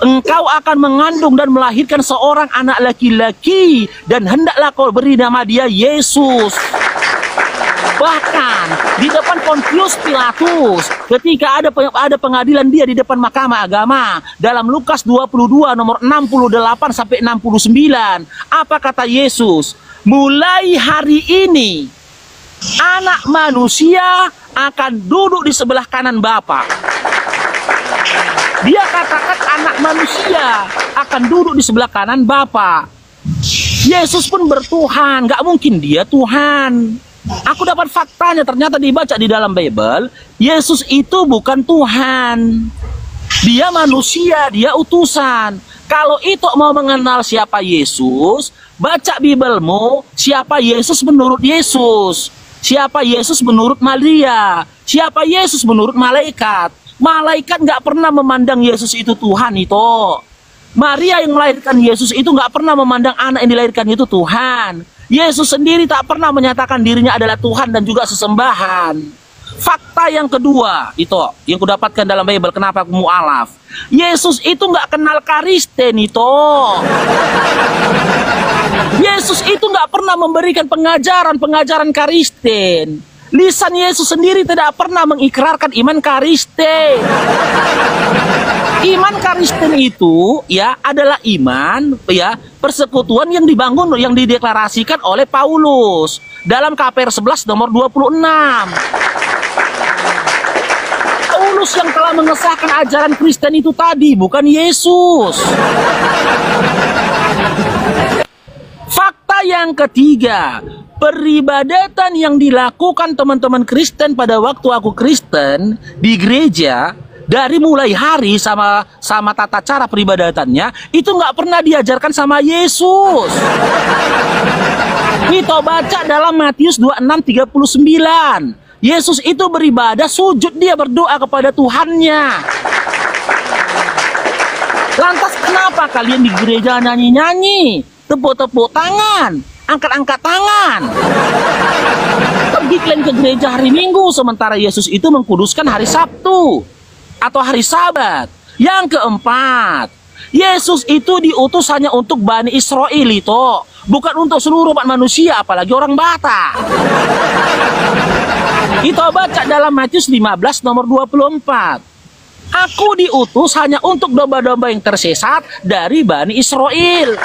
Engkau akan mengandung dan melahirkan seorang anak laki-laki dan hendaklah kau beri nama dia Yesus. Bahkan di depan Pontius Pilatus, ketika ada pengadilan dia di depan Mahkamah Agama, dalam Lukas 22 nomor 68 sampai 69, apa kata Yesus? Mulai hari ini anak manusia akan duduk di sebelah kanan Bapa. Dia katakan anak manusia akan duduk di sebelah kanan Bapa. Yesus pun bertuhan, gak mungkin dia Tuhan. Aku dapat faktanya, ternyata dibaca di dalam Bible, Yesus itu bukan Tuhan. Dia manusia, dia utusan. Kalau itu mau mengenal siapa Yesus, baca Biblemu, siapa Yesus menurut Yesus. Siapa Yesus menurut Maria. Siapa Yesus menurut malaikat. Malaikat nggak pernah memandang Yesus itu Tuhan itu. Maria yang melahirkan Yesus itu nggak pernah memandang anak yang dilahirkan itu Tuhan. Yesus sendiri tak pernah menyatakan dirinya adalah Tuhan dan juga sesembahan. Fakta yang kedua itu yang kudapatkan dalam Bible, kenapa aku mualaf. Yesus itu nggak kenal Kristen itu. Yesus itu nggak pernah memberikan pengajaran Kristen. Lisan Yesus sendiri tidak pernah mengikrarkan iman Kristen. Iman Kristen itu ya adalah iman ya persekutuan yang dibangun, yang dideklarasikan oleh Paulus dalam KPR 11 nomor 26. Paulus yang telah mengesahkan ajaran Kristen itu tadi, bukan Yesus. Fakta yang ketiga, peribadatan yang dilakukan teman-teman Kristen pada waktu aku Kristen di gereja, dari mulai hari sama tata cara peribadatannya itu nggak pernah diajarkan sama Yesus. Kita baca dalam Matius 26:39. Yesus itu beribadah sujud, dia berdoa kepada Tuhannya. Lantas kenapa kalian di gereja nyanyi-nyanyi, tepuk-tepuk tangan, angkat-angkat tangan? Pergi kalian ke gereja hari Minggu sementara Yesus itu mengkuduskan hari Sabtu atau hari Sabat. Yang keempat, Yesus itu diutus hanya untuk Bani Israel itu, bukan untuk seluruh umat manusia, apalagi orang Batak. Kita baca dalam Matius 15 nomor 24. Aku diutus hanya untuk domba-domba yang tersesat dari Bani Israel.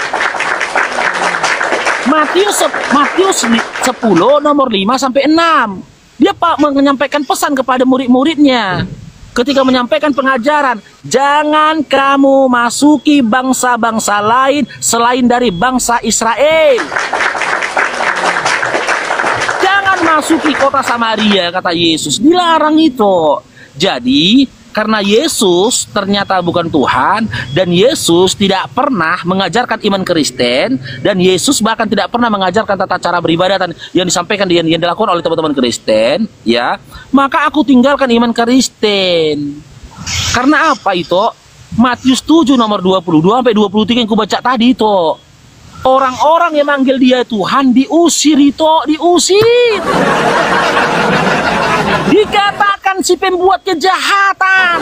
Matius 10 nomor 5 sampai 6. Dia menyampaikan pesan kepada murid-muridnya. Ketika menyampaikan pengajaran, jangan kamu masuki bangsa-bangsa lain selain dari bangsa Israel. Jangan masuki kota Samaria, kata Yesus. Dilarang itu. Jadi, Karena Yesus ternyata bukan Tuhan, dan Yesus tidak pernah mengajarkan iman Kristen, dan Yesus bahkan tidak pernah mengajarkan tata cara beribadatan yang disampaikan yang dilakukan oleh teman-teman Kristen, ya. Maka aku tinggalkan iman Kristen. Karena apa itu? Matius 7 nomor 22 sampai 23 yang ku baca tadi itu. Orang-orang yang manggil dia Tuhan diusir itu, diusir. Dikatakan si pembuat kejahatan.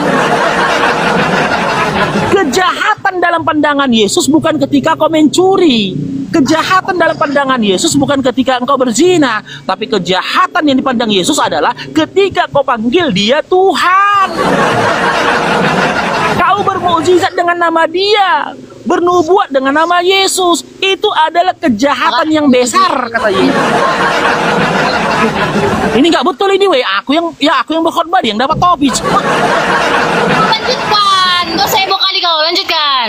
Kejahatan dalam pandangan Yesus bukan ketika kau mencuri. Kejahatan dalam pandangan Yesus bukan ketika engkau berzina. Tapi kejahatan yang dipandang Yesus adalah ketika kau panggil dia Tuhan. Kau bermukjizat dengan nama dia, bernubuat dengan nama Yesus. Itu adalah kejahatan yang besar, kata Yesus. Ini nggak betul ini, weh. Aku yang berkhotbah, yang dapat topi.
Lanjutkan, gak usah heboh kali kau, lanjutkan.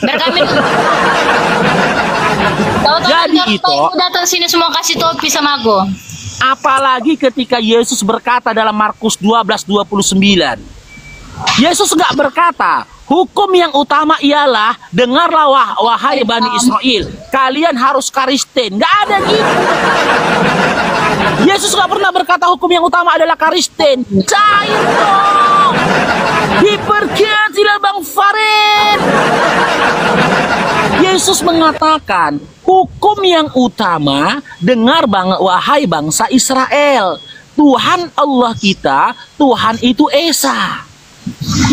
Biar kami.
Jadi itu
datang sini semua kasih topi sama aku.
Apalagi ketika Yesus berkata dalam Markus 12:29. Yesus nggak berkata, hukum yang utama ialah dengarlah wahai Bani Israel, kalian harus Kristen. Nggak ada gitu. Yesus nggak pernah berkata hukum yang utama adalah Kristen. Cair dong. Diberkatilah Bang Farid. Yesus mengatakan hukum yang utama, dengar wahai bangsa Israel, Tuhan Allah kita, Tuhan itu Esa.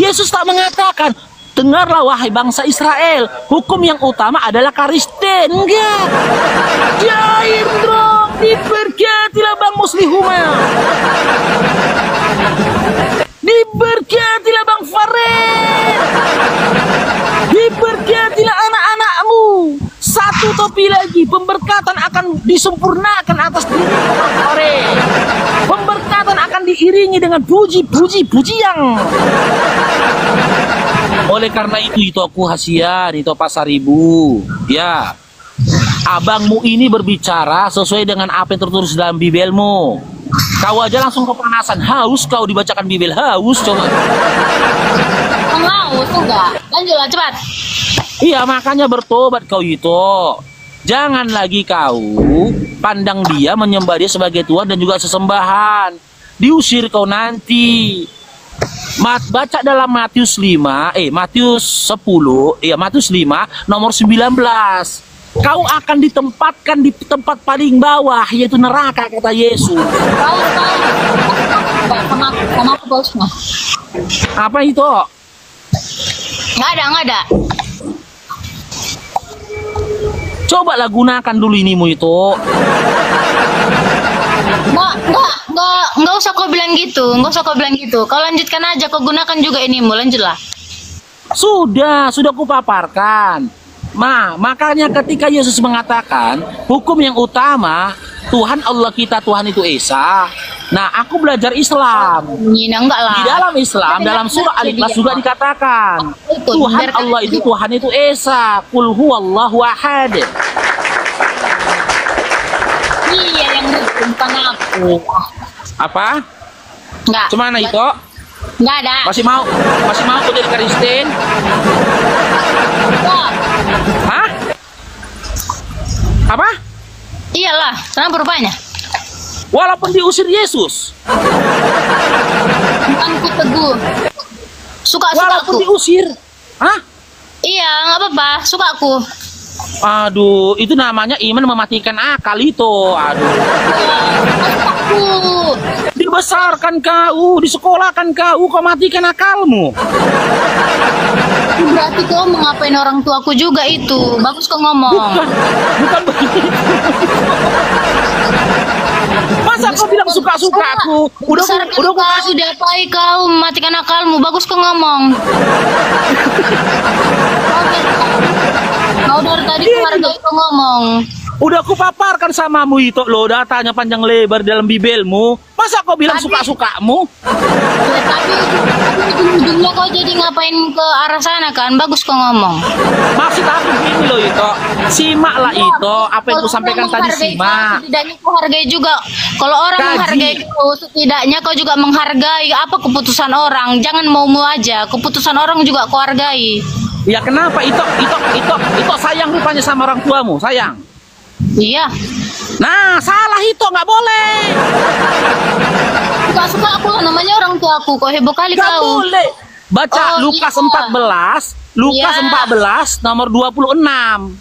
Yesus tak mengatakan, dengarlah wahai bangsa Israel, hukum yang utama adalah Kristen. Enggak. Jair dong, diberkatilah Bang Muslihuma. Diberkatilah Bang Farid. Diberkatilah anak-anakmu. Satu topi lagi, pemberkatan akan disempurnakan atas diri Bang Farid. Pemberkatan akan diiringi dengan puji-pujian. Oleh karena itu aku hasian, itu pasar ibu. Ya, abangmu ini berbicara sesuai dengan apa yang tertulis dalam Bibelmu. Kau aja langsung kepanasan, haus kau dibacakan Bibel, haus coba.
Haus enggak? Lanjutlah cepat.
Iya, makanya bertobat kau itu. Jangan lagi kau pandang dia, menyembah dia sebagai Tuhan dan juga sesembahan. Diusir kau nanti. Baca dalam Matius 5 nomor 19. Kau akan ditempatkan di tempat paling bawah, yaitu neraka, kata Yesus.
Sama aku bosnya.
Apa itu?
Nggak ada.
Cobalah gunakan dulu inimu itu.
Nggak usah kau bilang gitu. Kau lanjutkan aja, kau gunakan juga inimu, lanjutlah.
Sudah kupaparkan. Makanya ketika Yesus mengatakan hukum yang utama, Tuhan Allah kita, Tuhan itu Esa. Nah, aku belajar Islam.
Enggak lah.
Di dalam Islam, dalam surah Al-Ikhlas juga dikatakan Tuhan Allah itu, Tuhan itu Esa. Qul huwallahu ahad.
Iya, yang bukan aku.
Apa?
Enggak.
Cemana itu?
Enggak ada.
Masih mau aku jadi Kristen?
Enggak.
Hah? Apa?
Iyalah, kenapa rupanya?
Walaupun diusir Yesus.
Bukan ku teguh. Suka
Walaupun
aku.
diusir. Hah?
Iya, nggak apa-apa, suka aku.
Aduh, itu namanya iman mematikan akal itu. Aduh.
Aku.
Dibesarkan kau, disekolahkan kau matikan akalmu.
Berarti kau mengapain orang tuaku juga itu. Bagus kau ngomong.
Bukan begitu. Masa kau bilang suka-suka aku? Udah
kau diapai kau mematikan akalmu. Bagus kau ngomong. Kau dari tadi keluarga itu ngomong.
Udah aku paparkan samamu itu loh, datanya panjang lebar dalam bibelmu. Masa kau bilang suka-sukamu?
Ya, tapi ujung-ujungnya kau jadi ngapain ke arah sana kan? Bagus kau ngomong.
Maksud aku gini loh itu, simaklah itu apa yang ku sampaikan tadi, simak.
Setidaknya kau hargai juga. Kalau orang
Kaji.
menghargai kau, setidaknya kau juga menghargai apa keputusan orang. Jangan mau-mau aja, keputusan orang juga kau hargai.
Ya kenapa itu sayang rupanya sama orang tuamu, sayang.
Iya.
Nah, salah itu nggak boleh.
Suka-suka aku lah, namanya orang tua aku. Kok heboh kali
Nggak
kau.
boleh. Baca
Oh,
Lukas
iya.
14, Lukas
Iya.
14 nomor 26.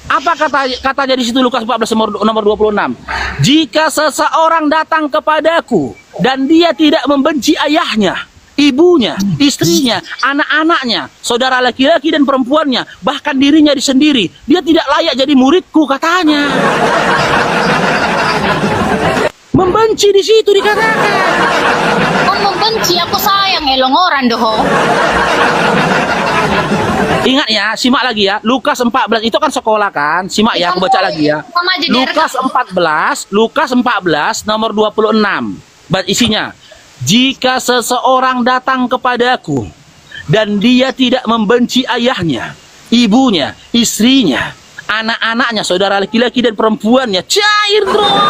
Apa katanya di situ Lukas 14 nomor 26? Jika seseorang datang kepadaku dan dia tidak membenci ayahnya, ibunya, istrinya, anak-anaknya, saudara laki-laki dan perempuannya, bahkan dirinya sendiri, dia tidak layak jadi muridku, katanya. Membenci di situ dikatakan.
Kau membenci, aku sayang elong orang doh.
Ingat ya, simak lagi ya. Lukas 14 itu kan sekolah kan. Simak ya, aku baca lagi ya.
Sama aja,
Lukas 14 nomor 26. Isinya, jika seseorang datang kepadaku dan dia tidak membenci ayahnya, ibunya, istrinya, anak-anaknya, saudara laki-laki dan perempuannya, cair dong,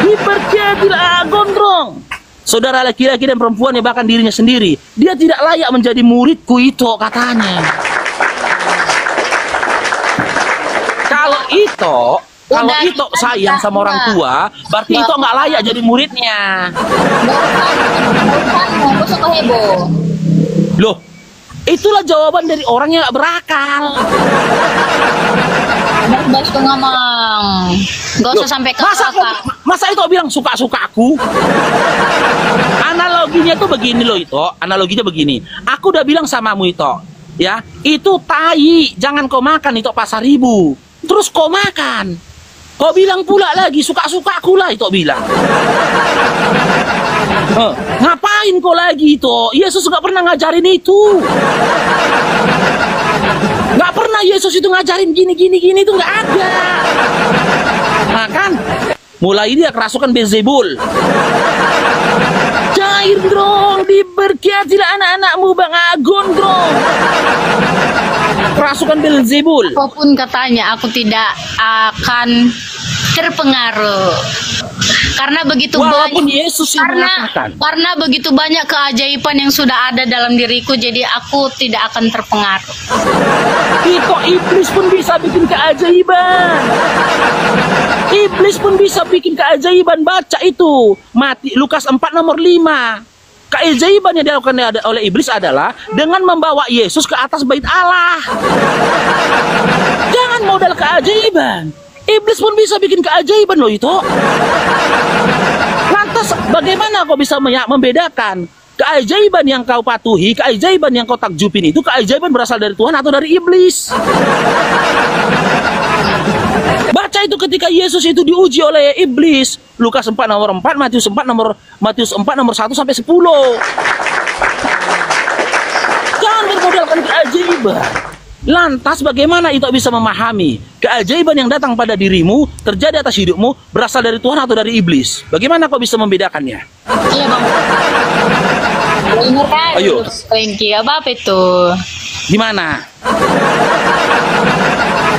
dipercayailah gondrong, saudara laki-laki dan perempuannya, bahkan dirinya sendiri, dia tidak layak menjadi muridku itu, katanya. Kalau itu sayang sama orang tua, berarti itu nggak layak jadi muridnya.
Kau suka heboh.
Loh, itulah jawaban dari orang yang nggak berakal.
Bagus kau ngomong. Gak usah sampai ke kakak.
Masa itu bilang suka-sukaku? Analoginya tuh begini loh itu. Analoginya begini. Aku udah bilang samamu itu, ya, itu tai, jangan kau makan itu pasar ribu. Terus kau makan. Kau bilang pula lagi suka-sukaku lah itu bilang. Ngapain kau lagi itu? Yesus nggak pernah ngajarin itu. Nggak pernah Yesus itu ngajarin gini itu nggak ada. Nah kan, mulai dia kerasukan Beelzebul. Cair dong, diberkatilah anak-anakmu Bang Agun dong. Kerasukan Beelzebul.
Apapun katanya, aku tidak akan terpengaruh. Karena begitu
Walaupun
banyak,
Yesus yang mengatakan.
karena begitu banyak keajaiban yang sudah ada dalam diriku, jadi aku tidak akan terpengaruh.
Itu iblis pun bisa bikin keajaiban. Iblis pun bisa bikin keajaiban. Baca itu Lukas 4 nomor 5. Keajaiban yang dilakukan oleh iblis adalah dengan membawa Yesus ke atas bait Allah. Jangan modal keajaiban. Iblis pun bisa bikin keajaiban loh itu. Lantas bagaimana kau bisa membedakan keajaiban yang kau patuhi, keajaiban yang kau takjubin itu keajaiban berasal dari Tuhan atau dari iblis? Baca itu ketika Yesus itu diuji oleh iblis. Lukas 4 nomor 4, Matius 4 nomor 1 sampai 10. Jangan bermodalkan keajaiban. Lantas bagaimana itu bisa memahami keajaiban yang datang pada dirimu, terjadi atas hidupmu, berasal dari Tuhan atau dari iblis? Bagaimana kau bisa membedakannya?
Iya bang. Bener kan?
Ayo.
Klengki apa itu?
Gimana?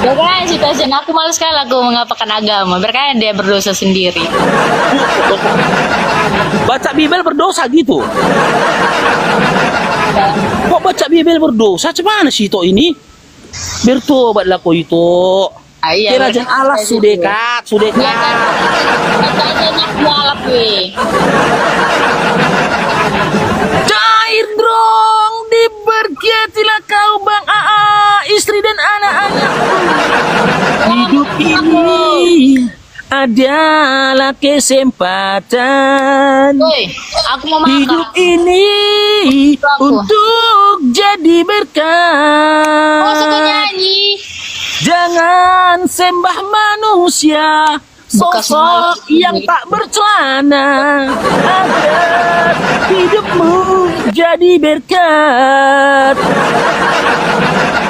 Bagaimana situasi aku malas sekali aku mengapakan agama. Berkaya dia berdosa sendiri.
Baca Bibel berdosa gitu? Kok baca Bibel berdosa? Cuman sih itu ini? Bertobatlah kau itu.
Iya,
Kerajaan Allah sudekat. Cair dong, diberkatilah kau Bang Aa, istri dan anak-anak. Hidup ini adalah kesempatan.
Woi, aku mau makan.
Hidup ini untuk jadi berkah.
Oh, suka nyanyi.
Jangan sembah manusia, sosok yang tak bercelana, agar hidupmu jadi berkat.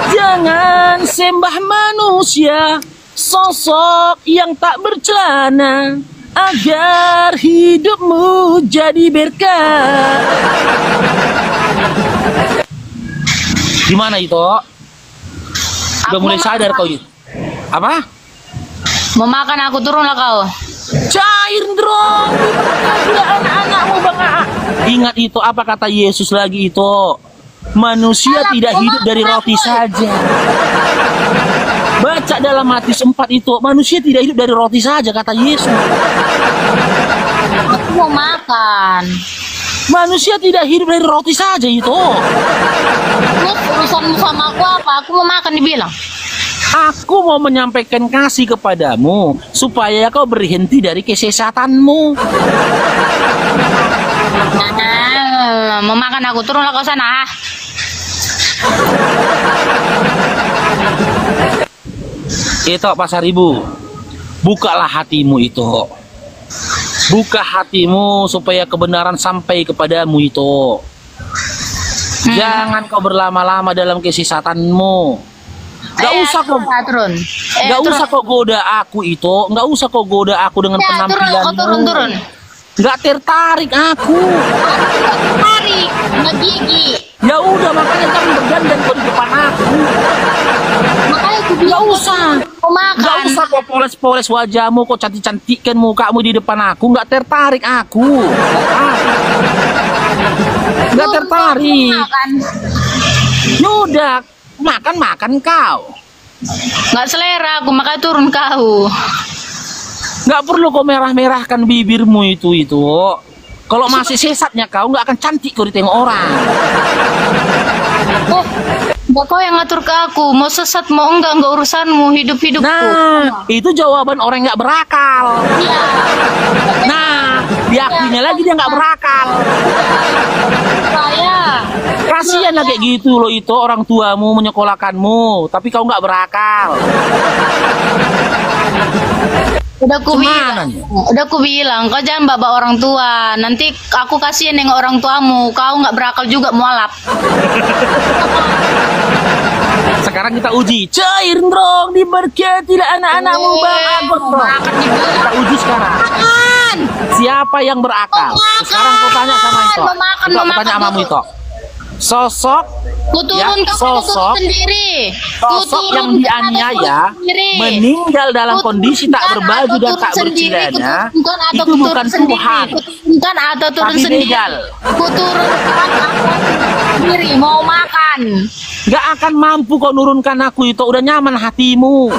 Jangan sembah manusia, sosok yang tak bercelana agar hidupmu jadi berkah. Gimana itu? Udah mulai sadar kau itu? Apa?
Mau makan aku turunlah kau.
Cair dong, anak-anakmu Bang Aa. Ingat itu apa kata Yesus lagi itu? Manusia tidak hidup dari roti saja. Baca dalam Matius 4 itu, manusia tidak hidup dari roti saja kata Yesus.
Aku mau makan.
Manusia tidak hidup dari roti saja itu.
Terus urusanmu sama aku apa? Aku mau makan dibilang.
Aku mau menyampaikan kasih kepadamu supaya kau berhenti dari kesesatanmu.
Mau makan aku turunlah kau sana.
Itu Pasar Ibu, bukalah hatimu itu. Buka hatimu supaya kebenaran sampai kepadamu itu. Jangan kau berlama-lama dalam kesesatanmu. Gak usah kau
turun.
Gak usah kau goda aku itu. Gak usah kau goda aku dengan penampilanmu.
Turun.
Gak tertarik aku.
Tarik, nggak gigi.
Ya udah makanya kamu berdandan kau di depan aku.
Makanya aku bilang
Gak usah.
mau makan.
Gak usah kau poles-poles wajahmu, kau cantik-cantikkan mukamu di depan aku. Gak tertarik aku. Gak tertarik.
Makan.
Yaudah, makan kau.
Nggak selera aku, makanya turun kau.
Nggak perlu kau merah-merahkan bibirmu itu. Kalau masih sesatnya kau nggak akan cantik kau ditengok orang.
Kau yang ngatur ke aku, mau sesat mau enggak urusanmu, hidupku.
Nah, itu jawaban orang nggak berakal.
Iya.
Nah, diakuinya lagi dia nggak berakal.
Saya.
Kasian lah kayak gitu loh itu orang tuamu menyekolahkanmu, tapi kau nggak berakal.
Udah ku bilang, kau jangan bawa orang tua. Nanti aku kasihan dengan orang tuamu. Kau nggak berakal juga mualaf.
Sekarang kita uji. Cair dong, diberkatilah anak-anakmu Bang Agon. Kita uji sekarang. Siapa yang berakal? Sekarang kau tanya sama itu. Kau tanya amamu itu. Sosok sosok yang dianiaya meninggal dalam kondisi tak berbaju dan tak bercelana itu bukan Tuhan, tapi begal.
Sendiri mau makan.
Gak akan mampu kau nurunkan aku itu. Udah nyaman hatimu.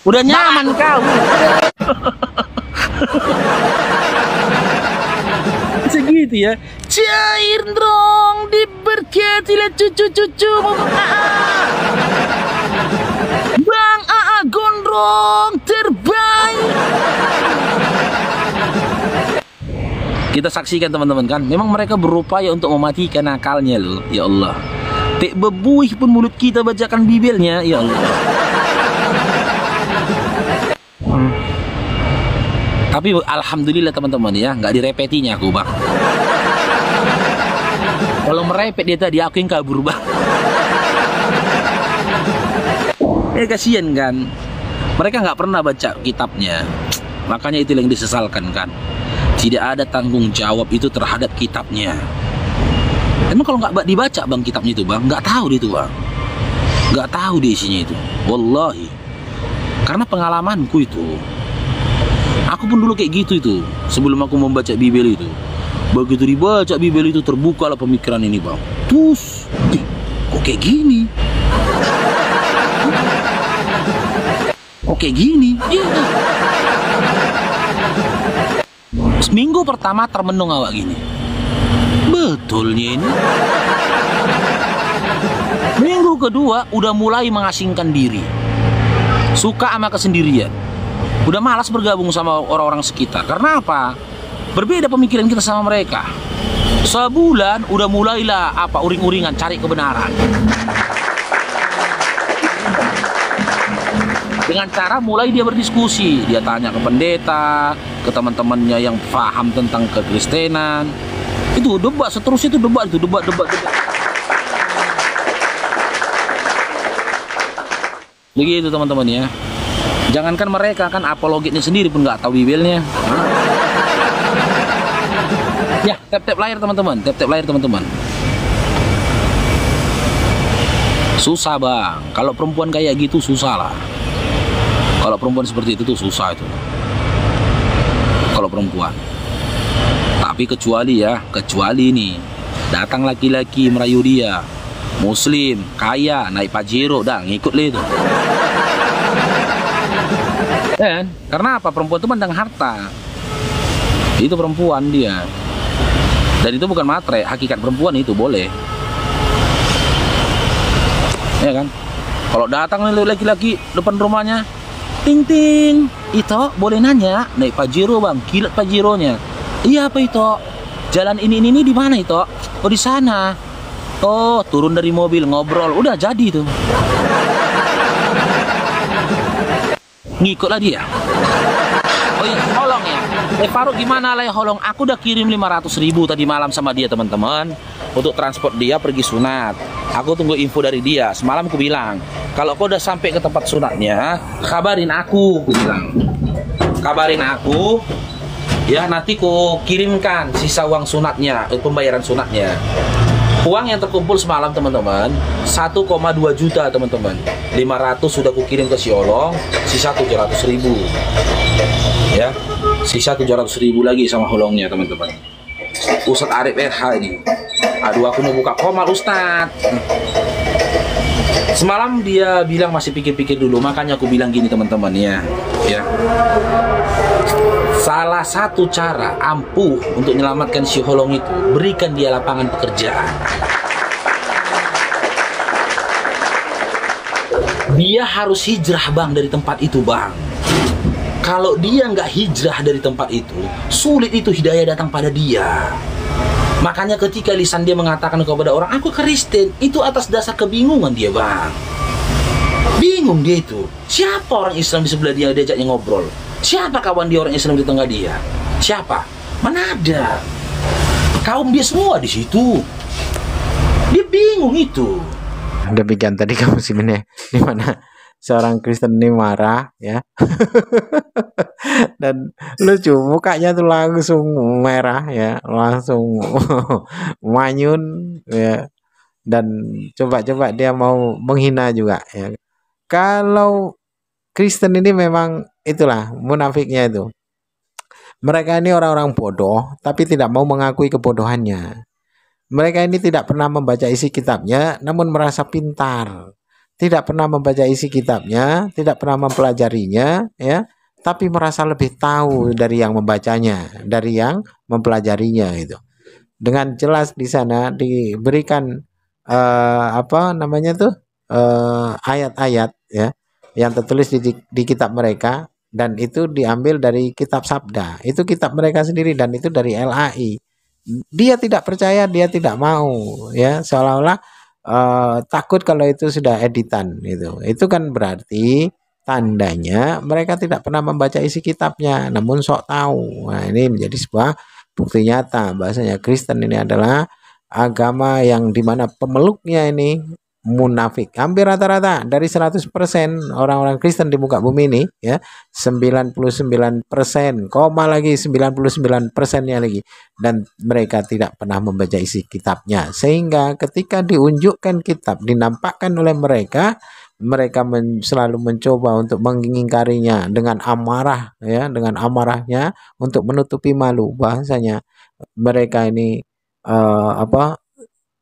Udah nyaman kau. Segitu ya. Cair dong, diberkatilah cucu-cucu Bang Aa Gondrong terbaik. Kita saksikan teman-teman kan, memang mereka berupaya untuk mematikan akalnya loh. Ya Allah, tak bebuih pun mulut kita bacakan bibelnya. Ya Allah. Tapi alhamdulillah teman-teman ya, nggak direpetinya aku Bang. Kalau merepet dia tadi aku yang kabur Bang. Kasihan kan. Mereka nggak pernah baca kitabnya. Makanya itu yang disesalkan kan. Tidak ada tanggung jawab itu terhadap kitabnya. Emang kalau nggak dibaca Bang kitabnya itu Bang, nggak tahu dia itu Bang. Nggak tahu dia isinya itu. Wallahi. Karena pengalamanku itu. Aku pun dulu kayak gitu itu. Sebelum aku membaca Bibel itu. Begitu dibaca Bibel itu terbuka lah pemikiran ini Bang. Terus, kok kayak gini? Kok kayak gini? Seminggu pertama termenung awak gini. Betulnya ini. Minggu kedua udah mulai mengasingkan diri. Suka sama kesendirian. Udah malas bergabung sama orang-orang sekitar. Karena apa? Berbeda pemikiran kita sama mereka. Sebulan udah mulailah uring-uringan cari kebenaran. Dengan cara mulai dia berdiskusi. Dia tanya ke pendeta, ke teman-temannya yang paham tentang kekristenan. Itu debat, seterusnya itu debat. Begitu teman-teman ya. Jangankan mereka, kan apologitnya sendiri pun nggak tahu Bibelnya. Ya, tap-tap layar teman-teman, tap-tap layar teman-teman. Susah bang, kalau perempuan kayak gitu susah lah. Kalau perempuan seperti itu tuh susah itu. Kalau perempuan. Tapi kecuali nih datang laki-laki merayu dia, Muslim, kaya, naik Pajero, dah ngikut lah itu. Dan karena apa? Perempuan itu mandang harta. Itu perempuan dia. Dan itu bukan matre, hakikat perempuan itu boleh. Ya kan? Kalau datang laki-laki depan rumahnya, ting ting, itu boleh nanya, naik Pajero bang, kilat Pajeronya. Iya apa itu? Jalan ini di mana itu? Oh di sana. Oh turun dari mobil ngobrol, udah jadi tuh. Ngikutlah dia. Oh iya, holong ya. Faruk gimana lah ya holong? Aku udah kirim 500.000 tadi malam sama dia teman-teman untuk transport dia pergi sunat. Aku tunggu info dari dia. Semalam aku bilang, kalau kau udah sampai ke tempat sunatnya, kabarin aku bilang. Kabarin aku, ya nanti ku kirimkan sisa uang sunatnya, pembayaran sunatnya. Uang yang terkumpul semalam teman-teman 1,2 juta teman-teman. 500 sudah ku kirim ke si Olong, sisa 700.000. Ya, sisa 700.000 lagi sama Holongnya teman-teman. Ustadz Arif RH ini. Aduh aku mau buka komal Ustadz. Semalam dia bilang masih pikir-pikir dulu, makanya aku bilang gini teman-teman ya. Salah satu cara ampuh untuk menyelamatkan si Holong itu, berikan dia lapangan pekerjaan. Dia harus hijrah bang dari tempat itu bang. Kalau dia nggak hijrah dari tempat itu, sulit itu hidayah datang pada dia. Makanya ketika lisan dia mengatakan kepada orang, aku Kristen, itu atas dasar kebingungan dia bang. Bingung dia itu. Siapa orang Islam di sebelah dia diajaknya ngobrol? Siapa kawan dia orang Islam di tengah dia? Siapa? Mana ada? Kaum dia semua di situ. Dia bingung itu.
Demikian tadi kamu muslimin ya, di mana seorang Kristen ini marah ya. Dan lucu mukanya tuh langsung merah ya, langsung manyun ya. Dan coba-coba dia mau menghina juga ya. Kalau Kristen ini memang itulah munafiknya itu. Mereka ini orang-orang bodoh tapi tidak mau mengakui kebodohannya. Mereka ini tidak pernah membaca isi kitabnya namun merasa pintar. Tidak pernah membaca isi kitabnya, tidak pernah mempelajarinya ya, tapi merasa lebih tahu dari yang membacanya, dari yang mempelajarinya itu. Dengan jelas di sana diberikan apa namanya tuh ayat-ayat ya yang tertulis di kitab mereka, dan itu diambil dari kitab Sabda. Itu kitab mereka sendiri dan itu dari LAI. Dia tidak percaya, dia tidak mau ya, seolah-olah takut kalau itu sudah editan itu. Itu kan berarti tandanya mereka tidak pernah membaca isi kitabnya namun sok tahu. Nah, ini menjadi sebuah bukti nyata bahasanya Kristen ini adalah agama yang dimana pemeluknya ini munafik. Hampir rata-rata dari 100% orang-orang Kristen di muka bumi ini ya, 99%, koma lagi 99%-nya lagi, dan mereka tidak pernah membaca isi kitabnya. Sehingga ketika diunjukkan kitab, dinampakkan oleh mereka, mereka selalu mencoba untuk mengingkarinya dengan amarah ya, dengan amarahnya untuk menutupi malu. Bahasanya mereka ini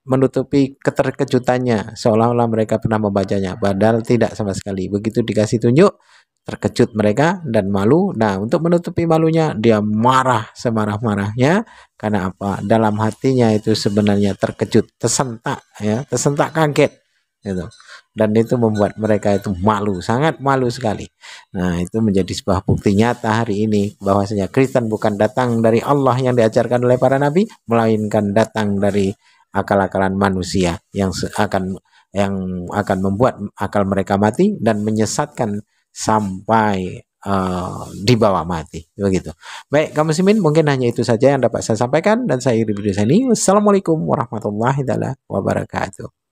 menutupi keterkejutannya seolah-olah mereka pernah membacanya, padahal tidak sama sekali. Begitu dikasih tunjuk, terkejut mereka dan malu. Nah, untuk menutupi malunya dia marah semarah-marahnya. Karena apa? Dalam hatinya itu sebenarnya terkejut, tersentak ya, tersentak kaget gitu. Dan itu membuat mereka itu malu, sangat malu sekali. Nah, itu menjadi sebuah bukti nyata hari ini bahwasanya Kristen bukan datang dari Allah yang diajarkan oleh para nabi, melainkan datang dari akal-akalan manusia yang akan membuat akal mereka mati dan menyesatkan sampai di bawah mati. Begitu. Baik, kaum muslimin, mungkin hanya itu saja yang dapat saya sampaikan dan saya akhiri video ini. Wassalamualaikum warahmatullahi wabarakatuh.